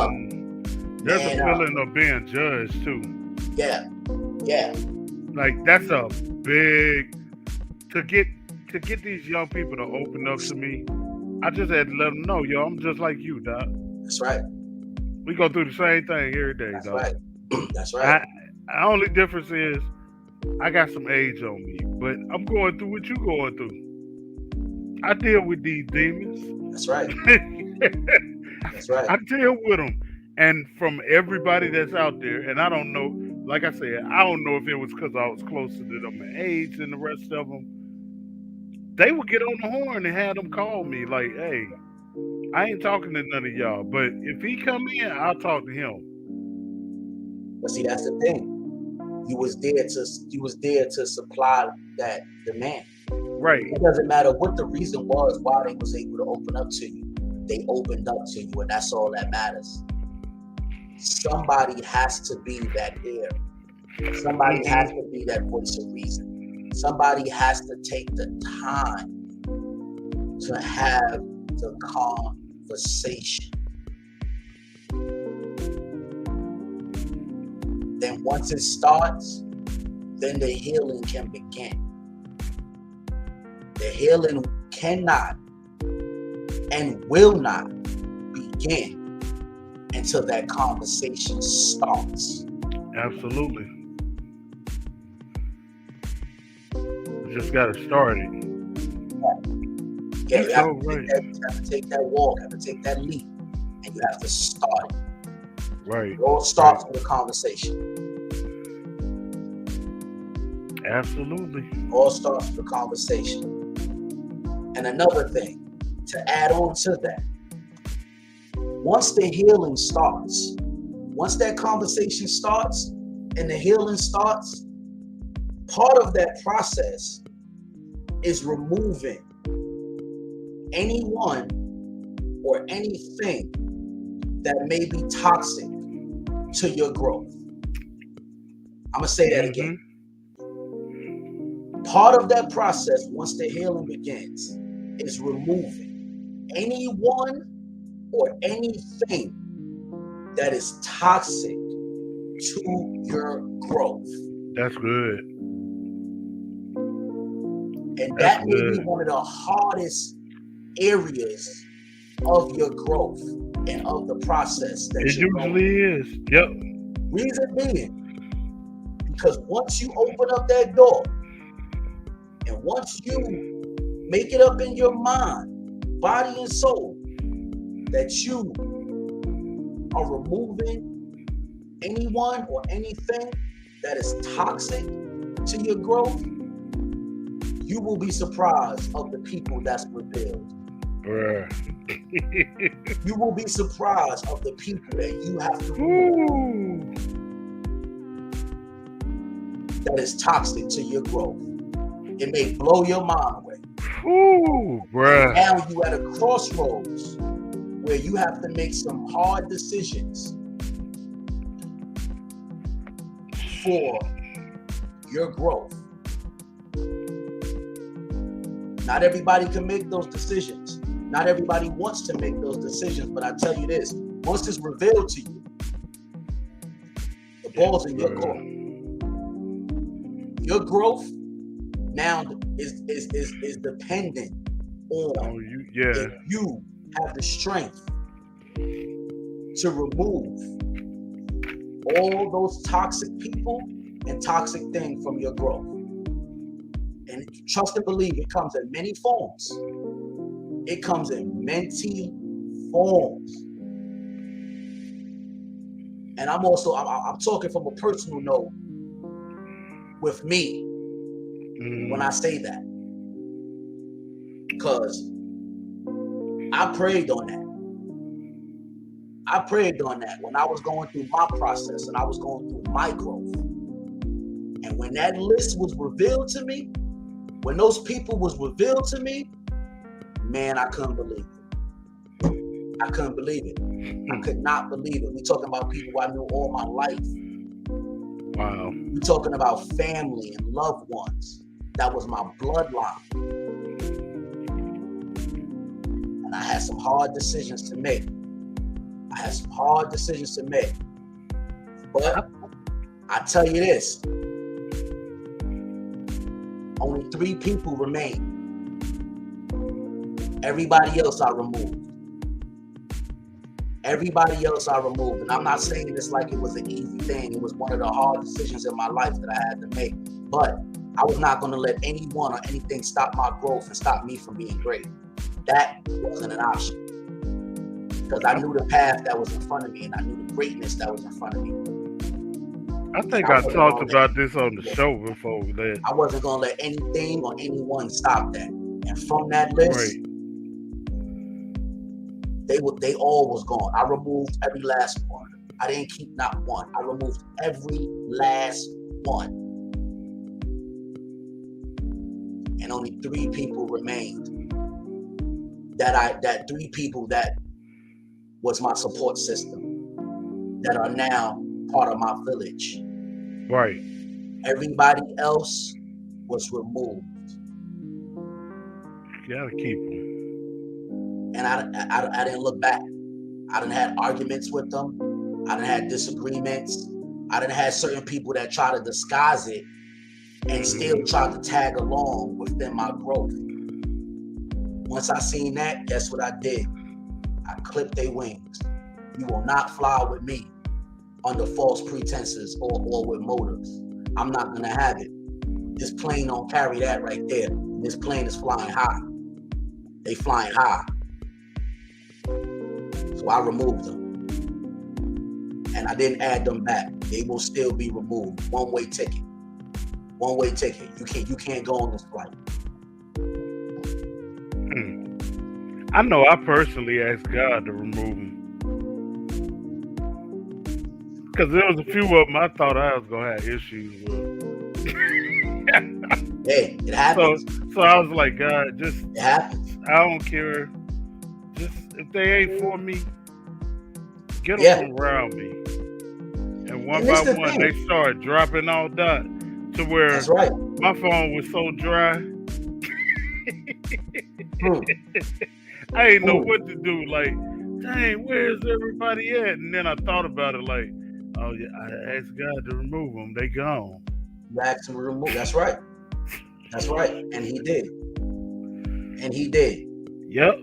of being judged too. Yeah. Like that's a big to get these young people to open up to me. I just had to let them know, yo, I'm just like you, dog. That's right. We go through the same thing every day, That's dog. Right. That's right. The only difference is I got some age on me, but I'm going through what you going through. I deal with these demons. That's right. That's right. I deal with them. And from everybody that's out there, and I don't know, like I said, I don't know if it was because I was closer to them in age than the rest of them. They would get on the horn and have them call me like, hey, I ain't talking to none of y'all, but if he come in, I'll talk to him. But see, that's the thing. You was there to supply that demand. Right. It doesn't matter what the reason was why they was able to open up to you. They opened up to you, and that's all that matters. Somebody has to be that ear. Somebody has to be that voice of reason. Somebody has to take the time to have the conversation. Then once it starts, then the healing can begin. The healing cannot and will not begin until that conversation starts. Absolutely. You just got to start it. Yeah, you have to take that walk, you have to take that leap, and you have to start it. Right. It all starts with a conversation. Absolutely. It all starts with a conversation. And another thing, to add on to that, once the healing starts, once that conversation starts and the healing starts, part of that process is removing anyone or anything that may be toxic to your growth. I'm going to say that again. Part of that process, once the healing begins, is removing anyone or anything that is toxic to your growth. That's good. And that may be one of the hardest areas of your growth and of the process that it usually is. Yep. Reason being, because once you open up that door and once you make it up in your mind, body and soul, that you are removing anyone or anything that is toxic to your growth, you will be surprised of the people that's revealed. You will be surprised of the people that you have to remove that is toxic to your growth. It may blow your mind away. Now you at a crossroads where you have to make some hard decisions for your growth. Not everybody can make those decisions. Not everybody wants to make those decisions, but I tell you this, once it's revealed to you, the ball's in your court. Your growth now is dependent on if you have the strength to remove all those toxic people and toxic things from your growth. And trust and believe, it comes in many forms. It comes in many forms. And I'm talking from a personal note with me when I say that. Because I prayed on that. I prayed on that when I was going through my process and I was going through my growth. And when that list was revealed to me, when those people was revealed to me, man, I couldn't believe it. I couldn't believe it. I could not believe it. We talking about people I knew all my life. Wow. We talking about family and loved ones. That was my bloodline. And I had some hard decisions to make. But I tell you this, only 3 people remain. Everybody else I removed. And I'm not saying this like it was an easy thing. It was one of the hard decisions in my life that I had to make. But I was not going to let anyone or anything stop my growth and stop me from being great. That wasn't an option. Because I knew the path that was in front of me, and I knew the greatness that was in front of me. I think I talked about this on the show before. That I wasn't going to let anything or anyone stop that. And from that list, they all was gone. I removed every last one. I didn't keep not one. I removed every last one. And only 3 people remained. That 3 people that was my support system, that are now part of my village. Right. Everybody else was removed. You gotta keep them. And I didn't look back. I done had arguments with them. I done had disagreements. I done had certain people that try to disguise it and still try to tag along within my growth. Once I seen that, guess what I did? I clipped their wings. You will not fly with me under false pretenses or with motives. I'm not gonna have it. This plane don't carry that right there. This plane is flying high. They flying high. So I removed them. And I didn't add them back. They will still be removed. One-way ticket. You can't go on this flight. I know I personally asked God to remove them. Because there was a few of them I thought I was going to have issues with. Hey, it happens. So I was like, God, just... It happens. I don't care. Just, if they ain't for me, get them from around me. And one by one, they started dropping all that to where that's right. My phone was so dry. I didn't know what to do. Like, dang, where's everybody at? And then I thought about it like, oh yeah, I asked God to remove them. They gone. You asked him to remove. That's right. That's right. And he did. Yep.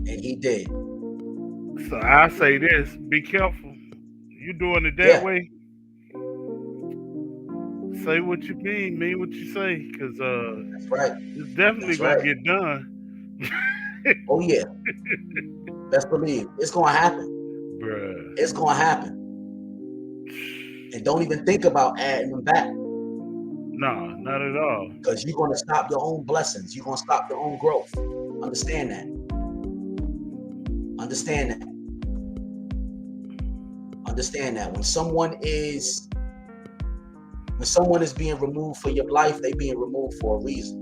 And he did. So I say this, be careful. You doing it that way? Say what you mean what you say, because that's right. It's definitely gonna get done. Oh yeah. Best believe it's gonna happen. Bruh. It's gonna happen. And don't even think about adding them back. No, not at all. Because you're gonna stop your own blessings. You're gonna stop your own growth. Understand that. When someone is being removed for your life, they being removed for a reason.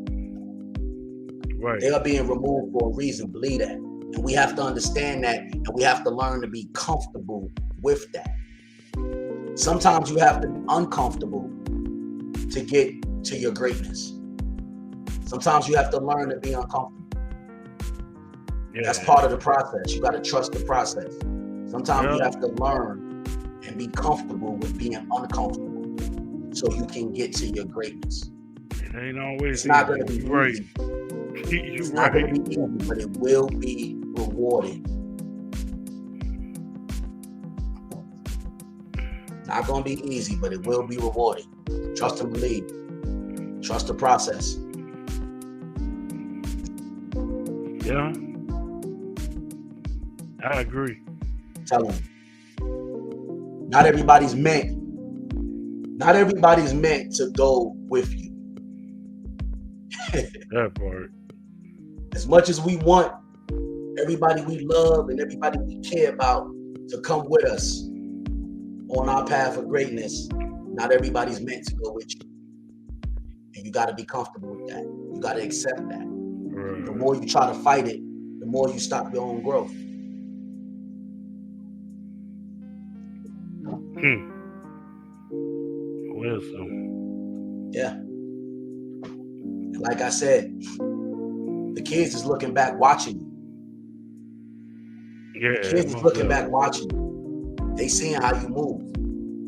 Right. They are being removed for a reason. Believe that. And we have to understand that, and we have to learn to be comfortable with that. Sometimes you have to be uncomfortable to get to your greatness. Sometimes you have to learn to be uncomfortable. Yeah. That's part of the process. You got to trust the process. Sometimes you have to learn and be comfortable with being uncomfortable so you can get to your greatness. It ain't always It's not going to be easy. It's not going to be easy, but it will be rewarding. Not going to be easy, but it will be rewarding. Trust and believe. Trust the process. Yeah. I agree. Tell them. Not everybody's meant to go with you. That part. As much as we want everybody we love and everybody we care about to come with us on our path of greatness, not everybody's meant to go with you. And you got to be comfortable with that. You got to accept that. Right. The more you try to fight it, the more you stop your own growth. Wisdom. Yeah. And like I said, the kids is looking back watching you. Yeah, the kids is looking back watching you. They seeing how you move.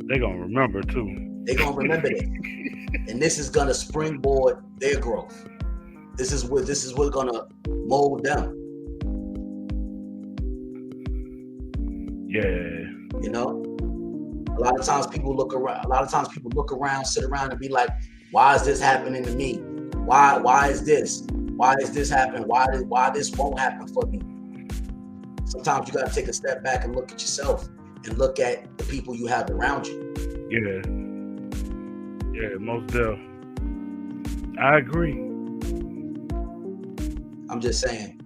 They gonna remember too. They gonna remember this. And this is gonna springboard their growth. This is what's gonna mold them. Yeah. You know? A lot of times people look around, sit around and be like, why is this happening to me? Why is this? Why is this happening? Why this won't happen for me? Sometimes you gotta take a step back and look at yourself and look at the people you have around you. Yeah. Yeah, most definitely. I agree. I'm just saying.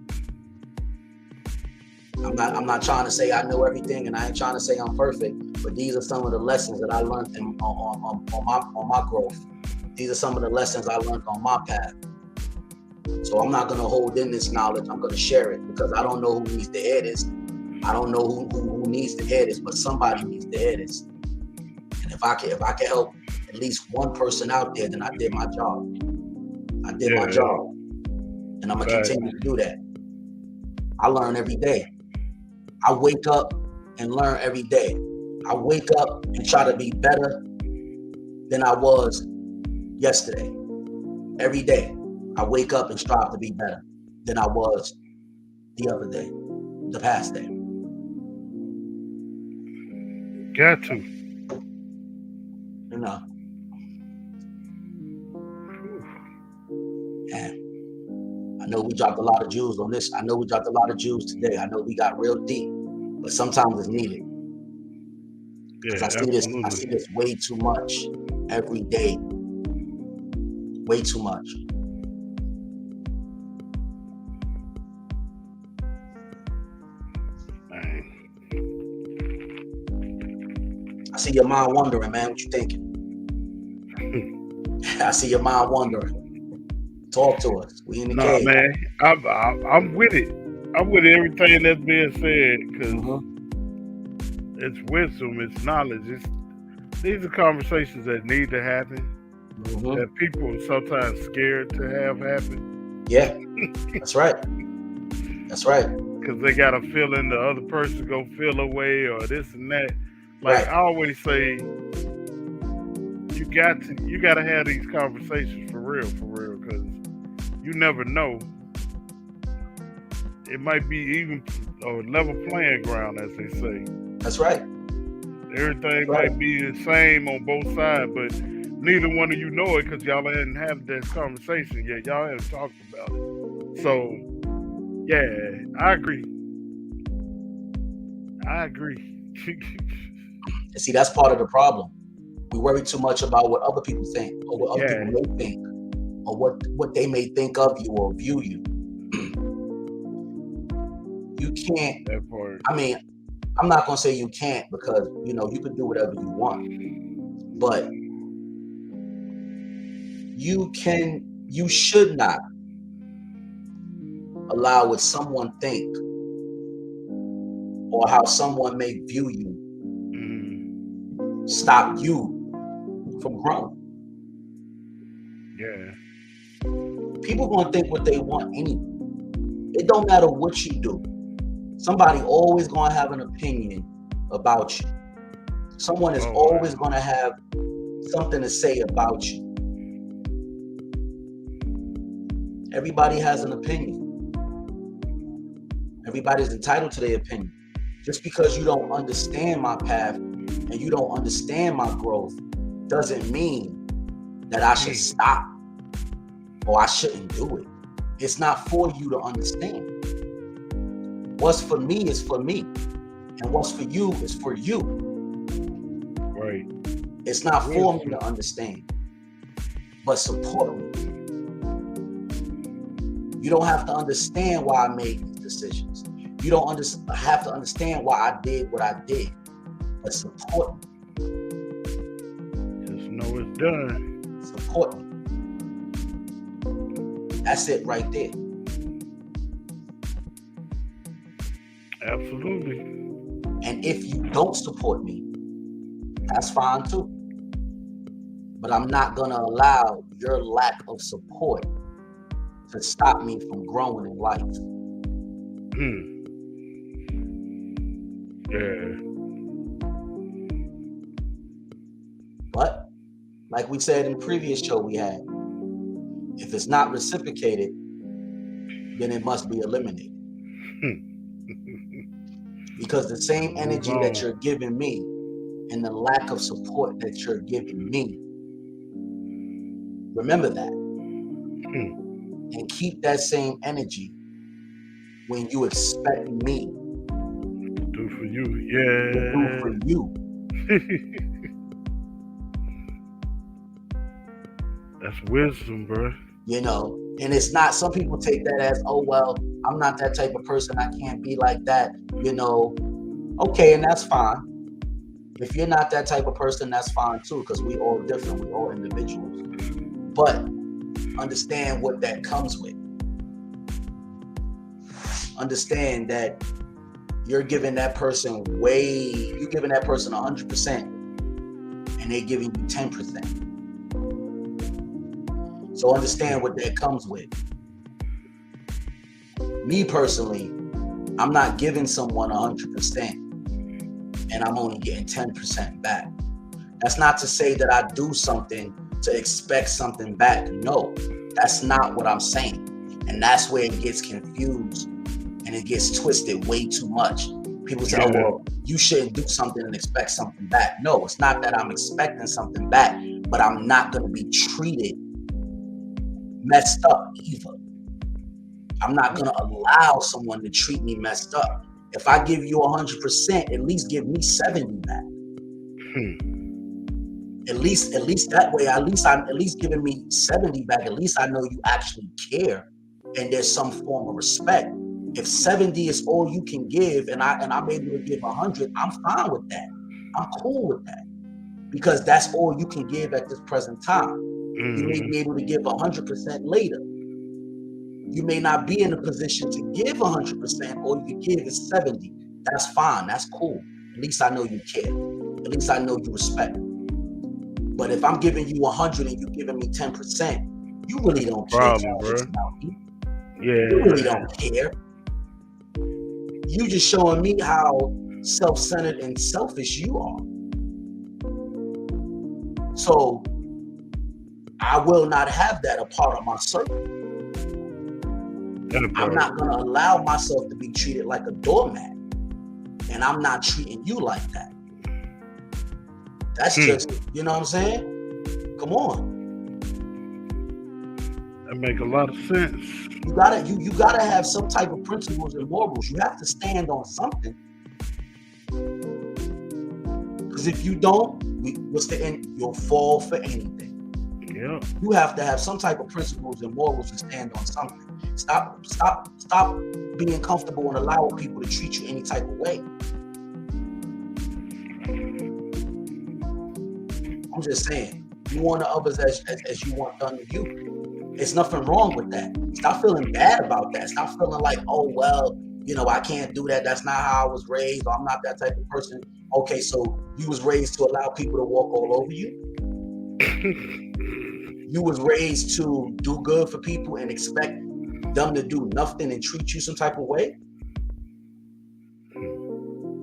I'm not trying to say I know everything, and I ain't trying to say I'm perfect, but these are some of the lessons that I learned on my growth. These are some of the lessons I learned on my path. So I'm not gonna hold in this knowledge. I'm gonna share it because I don't know who needs to hear this. I don't know who needs to hear this, but somebody needs to hear this. And if I can help at least one person out there, then I did my job. I did my job, and I'm gonna continue to do that. I learn every day. I wake up and learn every day. I wake up and try to be better than I was yesterday. Every day, I wake up and strive to be better than I was the other day, the past day. Got to. You know. Man, I know we dropped a lot of jewels on this. I know we dropped a lot of jewels today. I know we got real deep, but sometimes it's needed. Because I see this way too much every day. Way too much. I see your mind wondering, man. What you thinking? I see your mind wondering. Talk to us. We in the cave. Man, I'm with it. I'm with everything that's being said because it's wisdom, it's knowledge. These are conversations that need to happen. That people are sometimes scared to have happen. Yeah, that's right. That's right. Because they got a feeling the other person gonna feel away or this and that. Like I always say, you got to have these conversations for real, because you never know. It might be even a level playing ground, as they say. That's right. Everything might be the same on both sides, but neither one of you know it because y'all hadn't had that conversation yet. Y'all haven't talked about it. So, yeah, I agree. And see, that's part of the problem. We worry too much about what other people think or what other people may think or what they may think of you or view you. You can't. I mean, I'm not gonna say you can't because you can do whatever you want, but you should not allow what someone think or how someone may view you stop you from growing. Yeah. People gonna think what they want anyway. It don't matter what you do. Somebody always gonna have an opinion about you. Someone is always gonna have something to say about you. Everybody has an opinion. Everybody's entitled to their opinion. Just because you don't understand my path and you don't understand my growth doesn't mean that I should stop or I shouldn't do it. It's not for you to understand. What's for me is for me, and what's for you is for you. Right. It's not for me to understand, but support me. You don't have to understand why I made these decisions. You don't have to understand why I did what I did, but support me. Just know it's done. Support me. That's it right there. Absolutely. And if you don't support me, That's fine too. But I'm not going to allow your lack of support to stop me from growing in life. Yeah. But like we said in the previous show we had, if it's not reciprocated, then it must be eliminated. Because the same energy that you're giving me and the lack of support that you're giving me, remember that. And keep that same energy when you expect me to do for you. Yeah. To do for you. That's wisdom, bro. You know, and it's not, some people take that as, oh, well, I'm not that type of person. I can't be like that, you know. Okay, and that's fine. If you're not that type of person, that's fine too, because we all different. We all individuals. But understand what that comes with. Understand that you're giving that person you're giving that person 100%, and they're giving you 10%. So understand what that comes with. Me personally, I'm not giving someone 100% and I'm only getting 10% back. That's not to say that I do something to expect something back. No, that's not what I'm saying. And that's where it gets confused and it gets twisted way too much. People say, oh, well, you shouldn't do something and expect something back. No, it's not that I'm expecting something back, but I'm not going to be treated messed up either. I'm not going to allow someone to treat me messed up. If I give you 100%, at least give me 70 back. At least that way, at least giving me 70 back. At least I know you actually care and there's some form of respect. If 70 is all you can give and I'm able to give 100, I'm fine with that. I'm cool with that, because that's all you can give at this present time. You may be able to give 100% later. You may not be in a position to give 100%. All you can give is 70. That's fine. That's cool. At least I know you care. At least I know you respect. But if I'm giving you 100 and you giving me 10%, you really don't care about me. Yeah. You really don't care. You just showing me how self-centered and selfish you are. So I will not have that a part of my circle. I'm not going to allow myself to be treated like a doormat. And I'm not treating you like that. That's just, you know what I'm saying? Come on. That make a lot of sense. You gotta have some type of principles and morals. You have to stand on something. Because if you don't, what's the end? You'll fall for anything. Yeah. You have to have some type of principles and morals to stand on something. Stop being comfortable and allowing people to treat you any type of way. I'm just saying, you want to others as you want done to you. There's nothing wrong with that. Stop feeling bad about that. Stop feeling like, oh, well, you know, I can't do that. That's not how I was raised. Or I'm not that type of person. Okay, so you was raised to allow people to walk all over you? You was raised to do good for people and expect them to do nothing and treat you some type of way?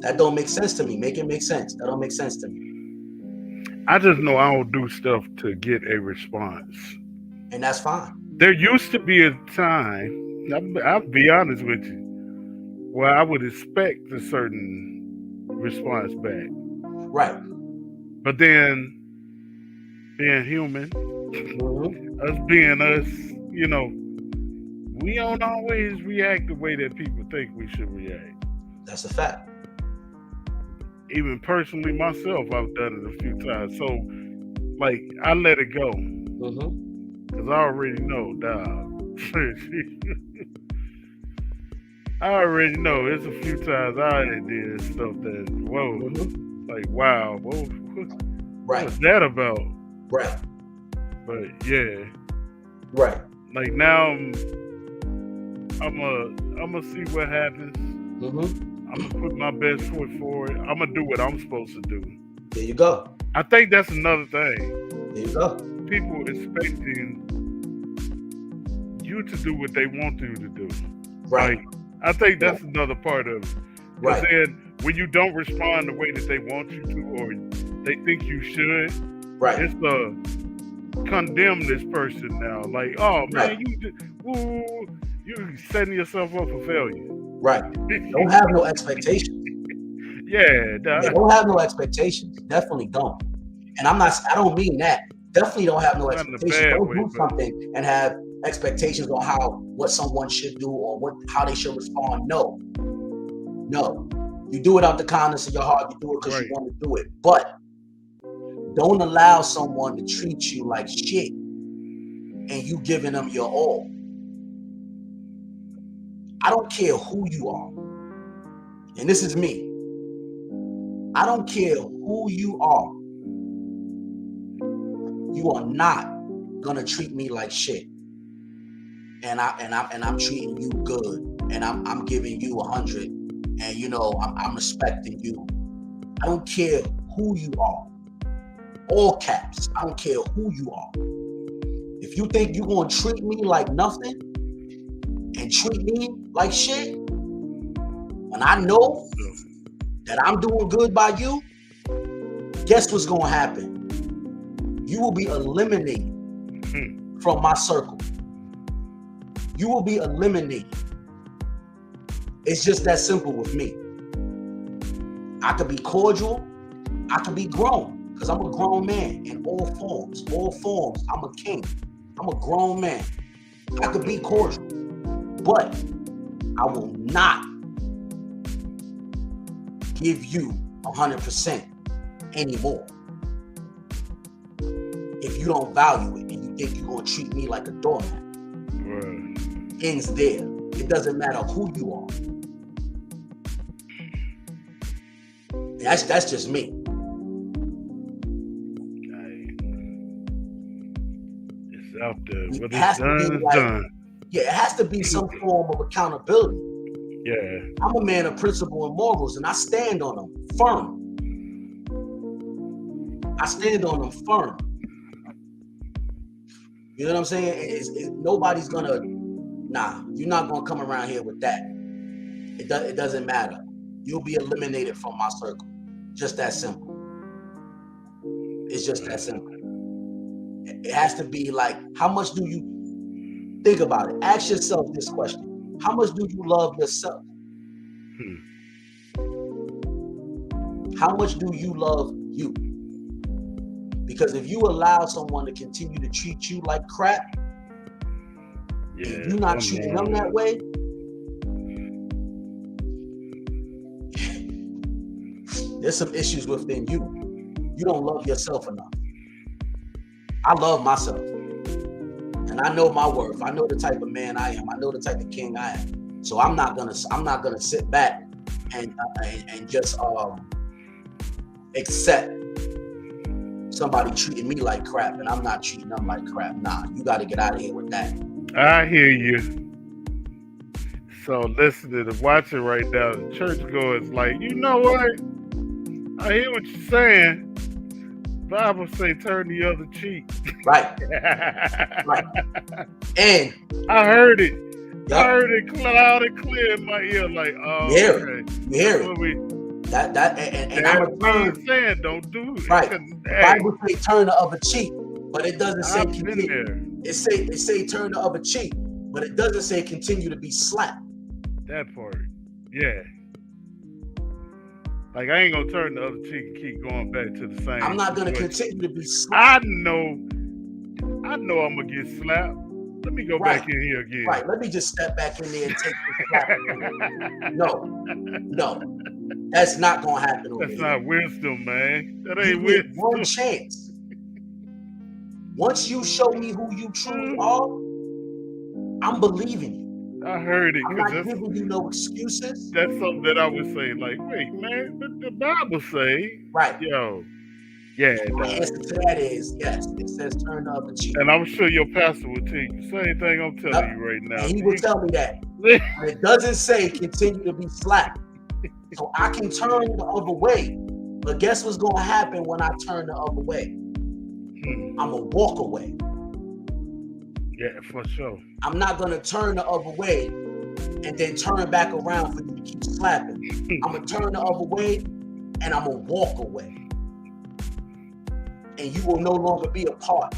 That don't make sense to me. Make it make sense. That don't make sense to me. I just know I don't do stuff to get a response. And that's fine. There used to be a time, I'll be honest with you, where I would expect a certain response back. Right. But then, being human, us being us, you know, we don't always react the way that people think we should react. That's a fact. Even personally myself, I've done it a few times. So, like, I let it go. Because I already know, dog. I already know. It's a few times I did stuff that, whoa, like, wow, whoa, what was that about? Right. But, yeah. Right. Like, now, I'm gonna see what happens. I'm gonna put my best foot forward. I'm gonna do what I'm supposed to do. There you go. I think that's another thing. There you go. People expecting you to do what they want you to do. Right. Like, I think that's another part of it. Because then when you don't respond the way that they want you to, or they think you should, it's condemn this person now. Like, oh man, you setting yourself up for failure. Right. Don't have no expectations. Don't have no expectations. Definitely don't. And I don't mean that. Definitely don't have no expectations. Don't do something and have expectations on what someone should do or how they should respond. No. You do it out the kindness of your heart. You do it because you want to do it. But don't allow someone to treat you like shit and you giving them your all. I don't care who you are. And this is me. I don't care who you are. You are not gonna treat me like shit. And I'm treating you good. And I'm giving you 100. And I'm respecting you. I don't care who you are. All caps. I don't care who you are. If you think you're gonna treat me like nothing and treat me like shit, when I know that I'm doing good by you, guess what's gonna happen? You will be eliminated from my circle. You will be eliminated. It's just that simple with me. I could be cordial, I could be grown, because I'm a grown man in all forms. All forms, I'm a king. I'm a grown man. I could be cordial, but I will not give you 100% anymore. If you don't value it and you think you're going to treat me like a doormat. Ends there. It doesn't matter who you are. That's just me. It's out there. What it's done is done. Yeah, it has to be some form of accountability. Yeah. I'm a man of principle and morals, and I stand on them firm. I stand on them firm. You know what I'm saying? Nobody's gonna. You're not gonna come around here with that. It doesn't matter. You'll be eliminated from my circle. Just that simple. It's just that simple. It has to be like, how much do you think about it? Ask yourself this question. How much do you love yourself? How much do you love you? Because if you allow someone to continue to treat you like crap, and you're not treating them that way, there's some issues within you. You don't love yourself enough. I love myself. And I know my worth. I know the type of man I am. I know the type of king I am. So I'm not gonna sit back and just accept somebody treating me like crap and I'm not treating them like crap. Nah, you gotta get out of here with that. I hear you. So listening and watching right now, the churchgoers like, you know what? I hear what you're saying. Bible say turn the other cheek. Right. Right. And I heard it. Yep. I heard it loud and clear in my ear. Like, oh, you hear okay. It. You hear it. And I'm saying don't do it. Right. The Bible say turn the other cheek, but it doesn't say continue. It say turn the other cheek, but it doesn't say continue to be slapped. That part. Yeah. Like, I ain't gonna turn the other cheek and keep going back to the same. I'm not gonna continue to be slapped. I know I'm gonna get slapped. Let me go back in here again. Right. Let me just step back in there and take the slap. No. That's not gonna happen. That's not wisdom, man. That ain't wisdom. One chance. Once you show me who you truly are, I'm believing you. I heard it. I'm not giving you no excuses. That's something that I would say. Like, wait, man, but the Bible say, right? Yo, yeah. My answer to that is yes. It says turn the other cheek. And I'm sure your pastor will tell you the same thing I'm telling you right now. And he will tell me that. It doesn't say continue to be slapped. So I can turn the other way But guess what's gonna happen when I turn the other way? I'm gonna walk away. Yeah, for sure. I'm not gonna turn the other way and then turn back around for you to keep slapping. I'm gonna turn the other way and I'm gonna walk away. And you will no longer be a part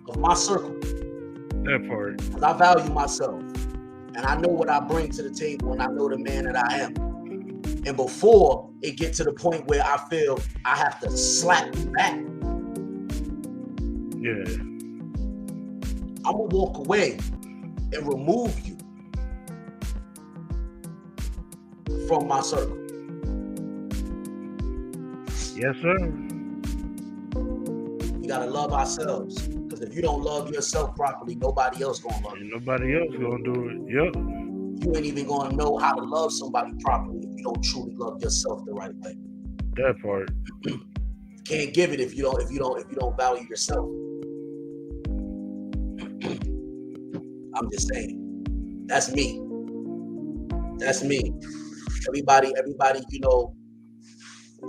of my circle. That part. Because I value myself. And I know what I bring to the table, and I know the man that I am. And before it get to the point where I feel I have to slap you back, yeah, I'm gonna walk away and remove you from my circle. Yes, sir. We gotta love ourselves. Because if you don't love yourself properly, nobody else gonna love you. Nobody else gonna do it. Yep. You ain't even gonna know how to love somebody properly if you don't truly love yourself the right way. That part. You can't give it if you don't value yourself. I'm just saying. That's me. That's me. Everybody,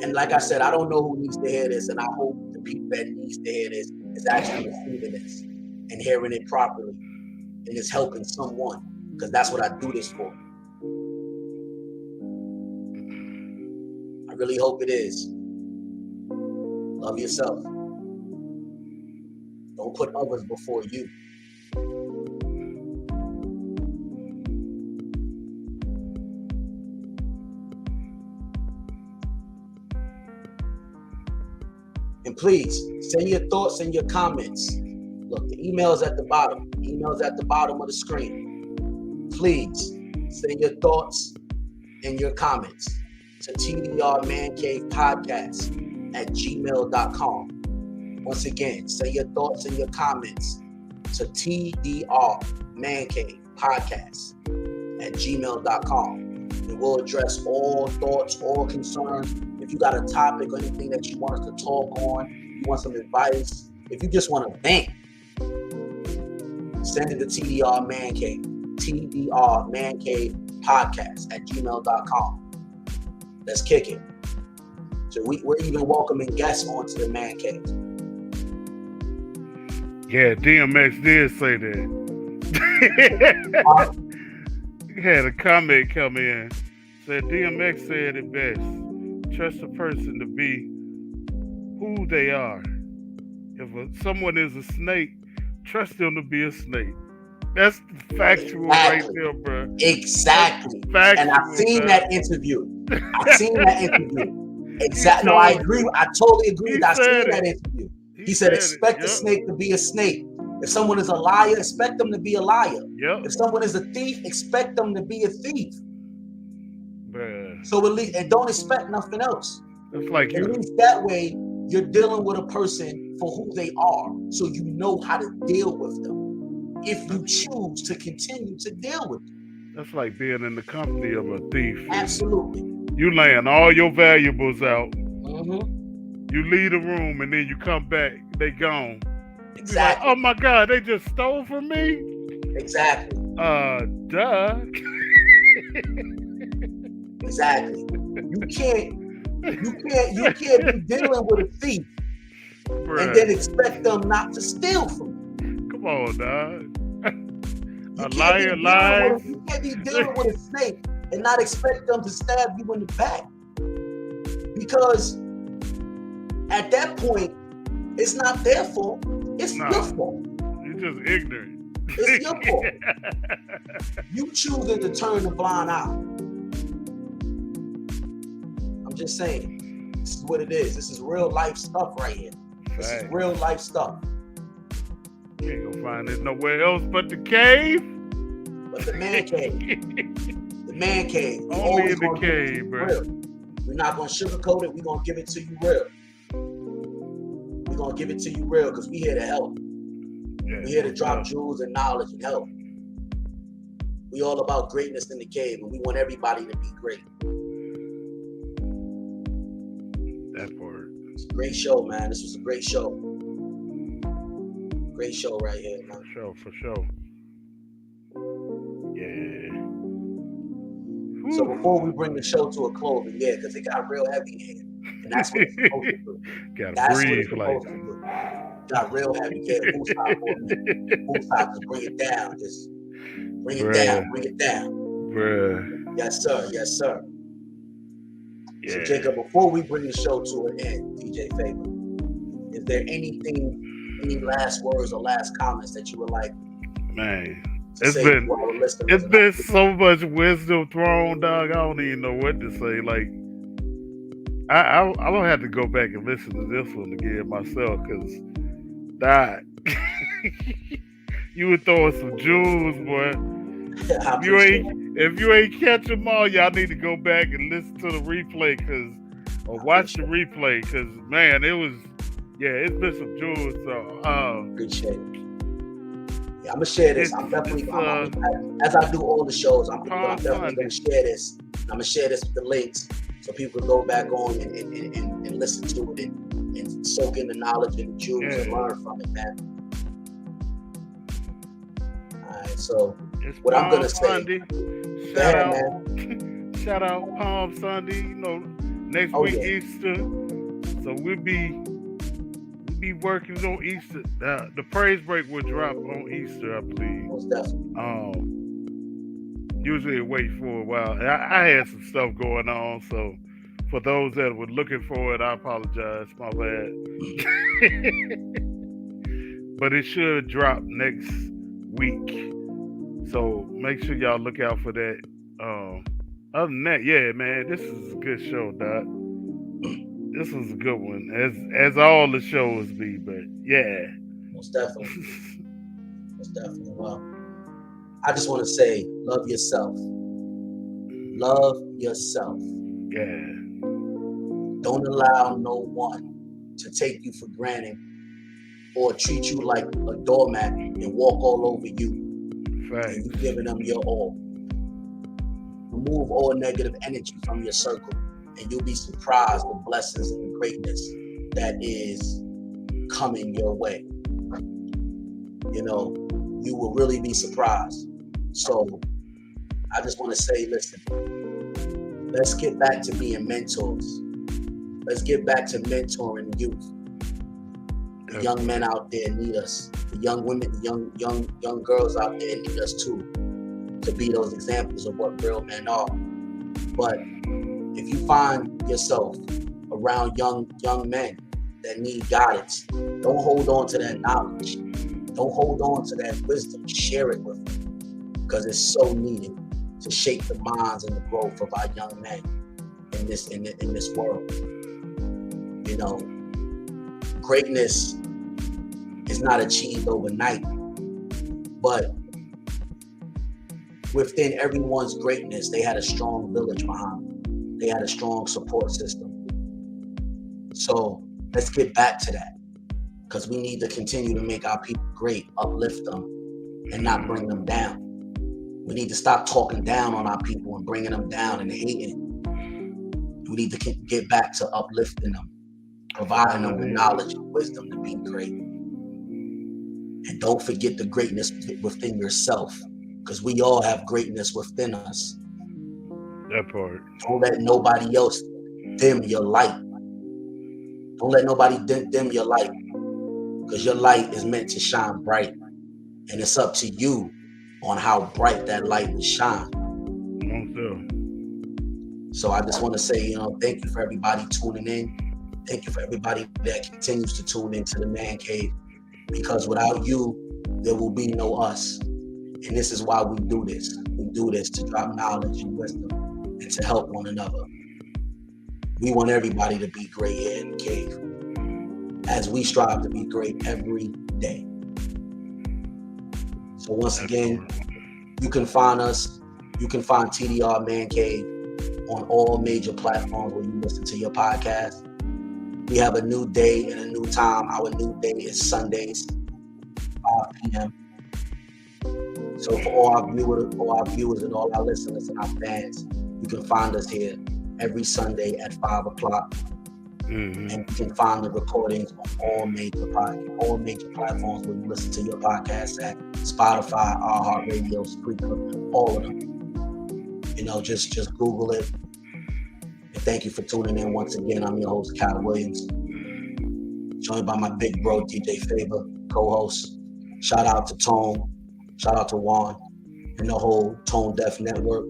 and like I said, I don't know who needs to hear this, and I hope the people that needs to hear this is actually receiving this and hearing it properly, and it's helping someone, because that's what I do this for. I really hope it is. Love yourself. Don't put others before you. And please send your thoughts and your comments. Look, the email's at the bottom. The email's at the bottom of the screen. Please send your thoughts and your comments to TDR Man Cave Podcast at gmail.com. Once again, send your thoughts and your comments to TDR Man Cave Podcast at gmail.com. And we'll address all thoughts, all concerns. If you got a topic or anything that you want us to talk on, you want some advice, if you just want to vent, send it to TDR Man Cave, TDR Man Cave Podcast at gmail.com. Let's kick it. So we're even welcoming guests onto the Man Cave. Yeah, DMX did say that. He had a comment come in. Said DMX said it best. Trust a person to be who they are. If someone is a snake, trust them to be a snake. That's factual right there, bro. Exactly. Factual, and I've seen that interview. Exactly. No, I agree. I totally agree. I've seen that interview. He said, expect a snake to be a snake. If someone is a liar, expect them to be a liar. Yep. If someone is a thief, expect them to be a thief. Bruh. So at least, and don't expect nothing else. It's like at least that way, you're dealing with a person for who they are, so you know how to deal with them. If you choose to continue to deal with them. That's like being in the company of a thief. Absolutely. You laying all your valuables out. Mm-hmm. You leave the room and then you come back, they gone. Exactly. Like, oh my God, they just stole from me? Exactly. Duh. Exactly. You can't be dealing with a thief and then expect them not to steal from you. Come on, dog. A liar lies. You can't be dealing with a snake and not expect them to stab you in the back. Because at that point, it's not their fault. It's your fault. You're just ignorant. It's your fault. You choosing to turn the blind eye. I'm just saying. This is what it is. This is real life stuff right here. This is real life stuff. You ain't gonna find it nowhere else but the cave. But the Man Cave. The Man Cave. Only in the cave, bro. We're not gonna sugarcoat it. We're gonna give it to you real. We're gonna give it to you real because we here to help. We're here to drop jewels and knowledge and help. We all about greatness in the cave, and we want everybody to be great. That part. It's a great show, man. This was a great show. Great show right here, man. For sure. Yeah. So before we bring the show to a close, because it got real heavy in here, and And that's what it's supposed to do. Gotta That's what breathe it's like. supposed to do. Got real heavy. Yeah, woosah for a minute. Woosah, just bring it down. Just bring it down. Bring it down. Bruh. Yes, sir. Yes, sir. Yeah. So, Jacob, before we bring the show to an end, DJ Favor, is there anything, any last words or last comments that you would like Man, to it's say been to our listeners? it's been so much wisdom thrown, dog. I don't even know what to say. Like, I don't have to go back and listen to this one again myself, because that you were throwing some jewels, boy. If you ain't catch them all, y'all need to go back and listen to the replay, or watch the replay, because man, it's been some jewels. So appreciate it. Yeah, I'm gonna share this. I'm definitely as I do all the shows, I'm definitely gonna share this. I'm gonna share this with the links so people can go back on and listen to it and soak in the knowledge and the jewels and learn from it, man. All right, so what I'm gonna say. Shout out Palm Sunday. You know, next week Easter, so we'll be working on Easter. The praise break will drop on Easter, I believe. Most definitely. Usually wait for a while. I had some stuff going on, so for those that were looking for it, I apologize. My bad. But it should drop next week, so make sure y'all look out for that. Other than that, yeah, man, this is a good show, Doc. This was a good one, as all the shows be, but yeah. Most definitely. Most definitely. Well, I just want to say, love yourself. Love yourself. Yeah. Don't allow no one to take you for granted or treat you like a doormat and walk all over you. Right. And you giving them your all. Remove all negative energy from your circle, and you'll be surprised with blessings and greatness that is coming your way. You know, you will really be surprised. So I just want to say, listen, let's get back to being mentors. Let's get back to mentoring the youth. The young men out there need us. The young women, the young girls out there need us too, to be those examples of what real men are. But if you find yourself around young men that need guidance, don't hold on to that knowledge. Don't hold on to that wisdom. Share it with them, because it's so needed to shape the minds and the growth of our young men in this world. You know, greatness is not achieved overnight, but within everyone's greatness, they had a strong village behind them. They had a strong support system. So let's get back to that, because we need to continue to make our people great, uplift them, and not bring them down. We need to stop talking down on our people and bringing them down and hating. We need to get back to uplifting them, providing them with knowledge and wisdom to be great. And don't forget the greatness within yourself, because we all have greatness within us. That part. Don't let nobody else dim your light. Don't let nobody dim your light, because your light is meant to shine bright. And it's up to you on how bright that light will shine. So I just want to say, thank you for everybody tuning in. Thank you for everybody that continues to tune into the Man Cave, because without you, there will be no us. And this is why we do this. We do this to drop knowledge and wisdom and to help one another. We want everybody to be great here in the cave, as we strive to be great every day. So once again, you can find us. You can find TDR Man Cave on all major platforms where you listen to your podcast. We have a new day and a new time. Our new day is Sundays, 5 p.m. So for all our viewers and all our listeners and our fans, you can find us here every Sunday at 5 o'clock. Mm-hmm. And you can find the recordings on all major platforms where you listen to your podcast at: Spotify, iHeartRadio, Spreaker, all of them. Just Google it. Thank you for tuning in once again. I'm your host, Cal Williams, joined by my big bro, DJ Faber, co-host. Shout out to Tone. Shout out to Juan and the whole Tone Deaf Network.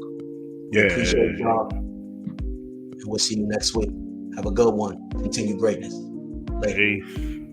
We appreciate y'all. And we'll see you next week. Have a good one. Continue greatness. Later. Peace.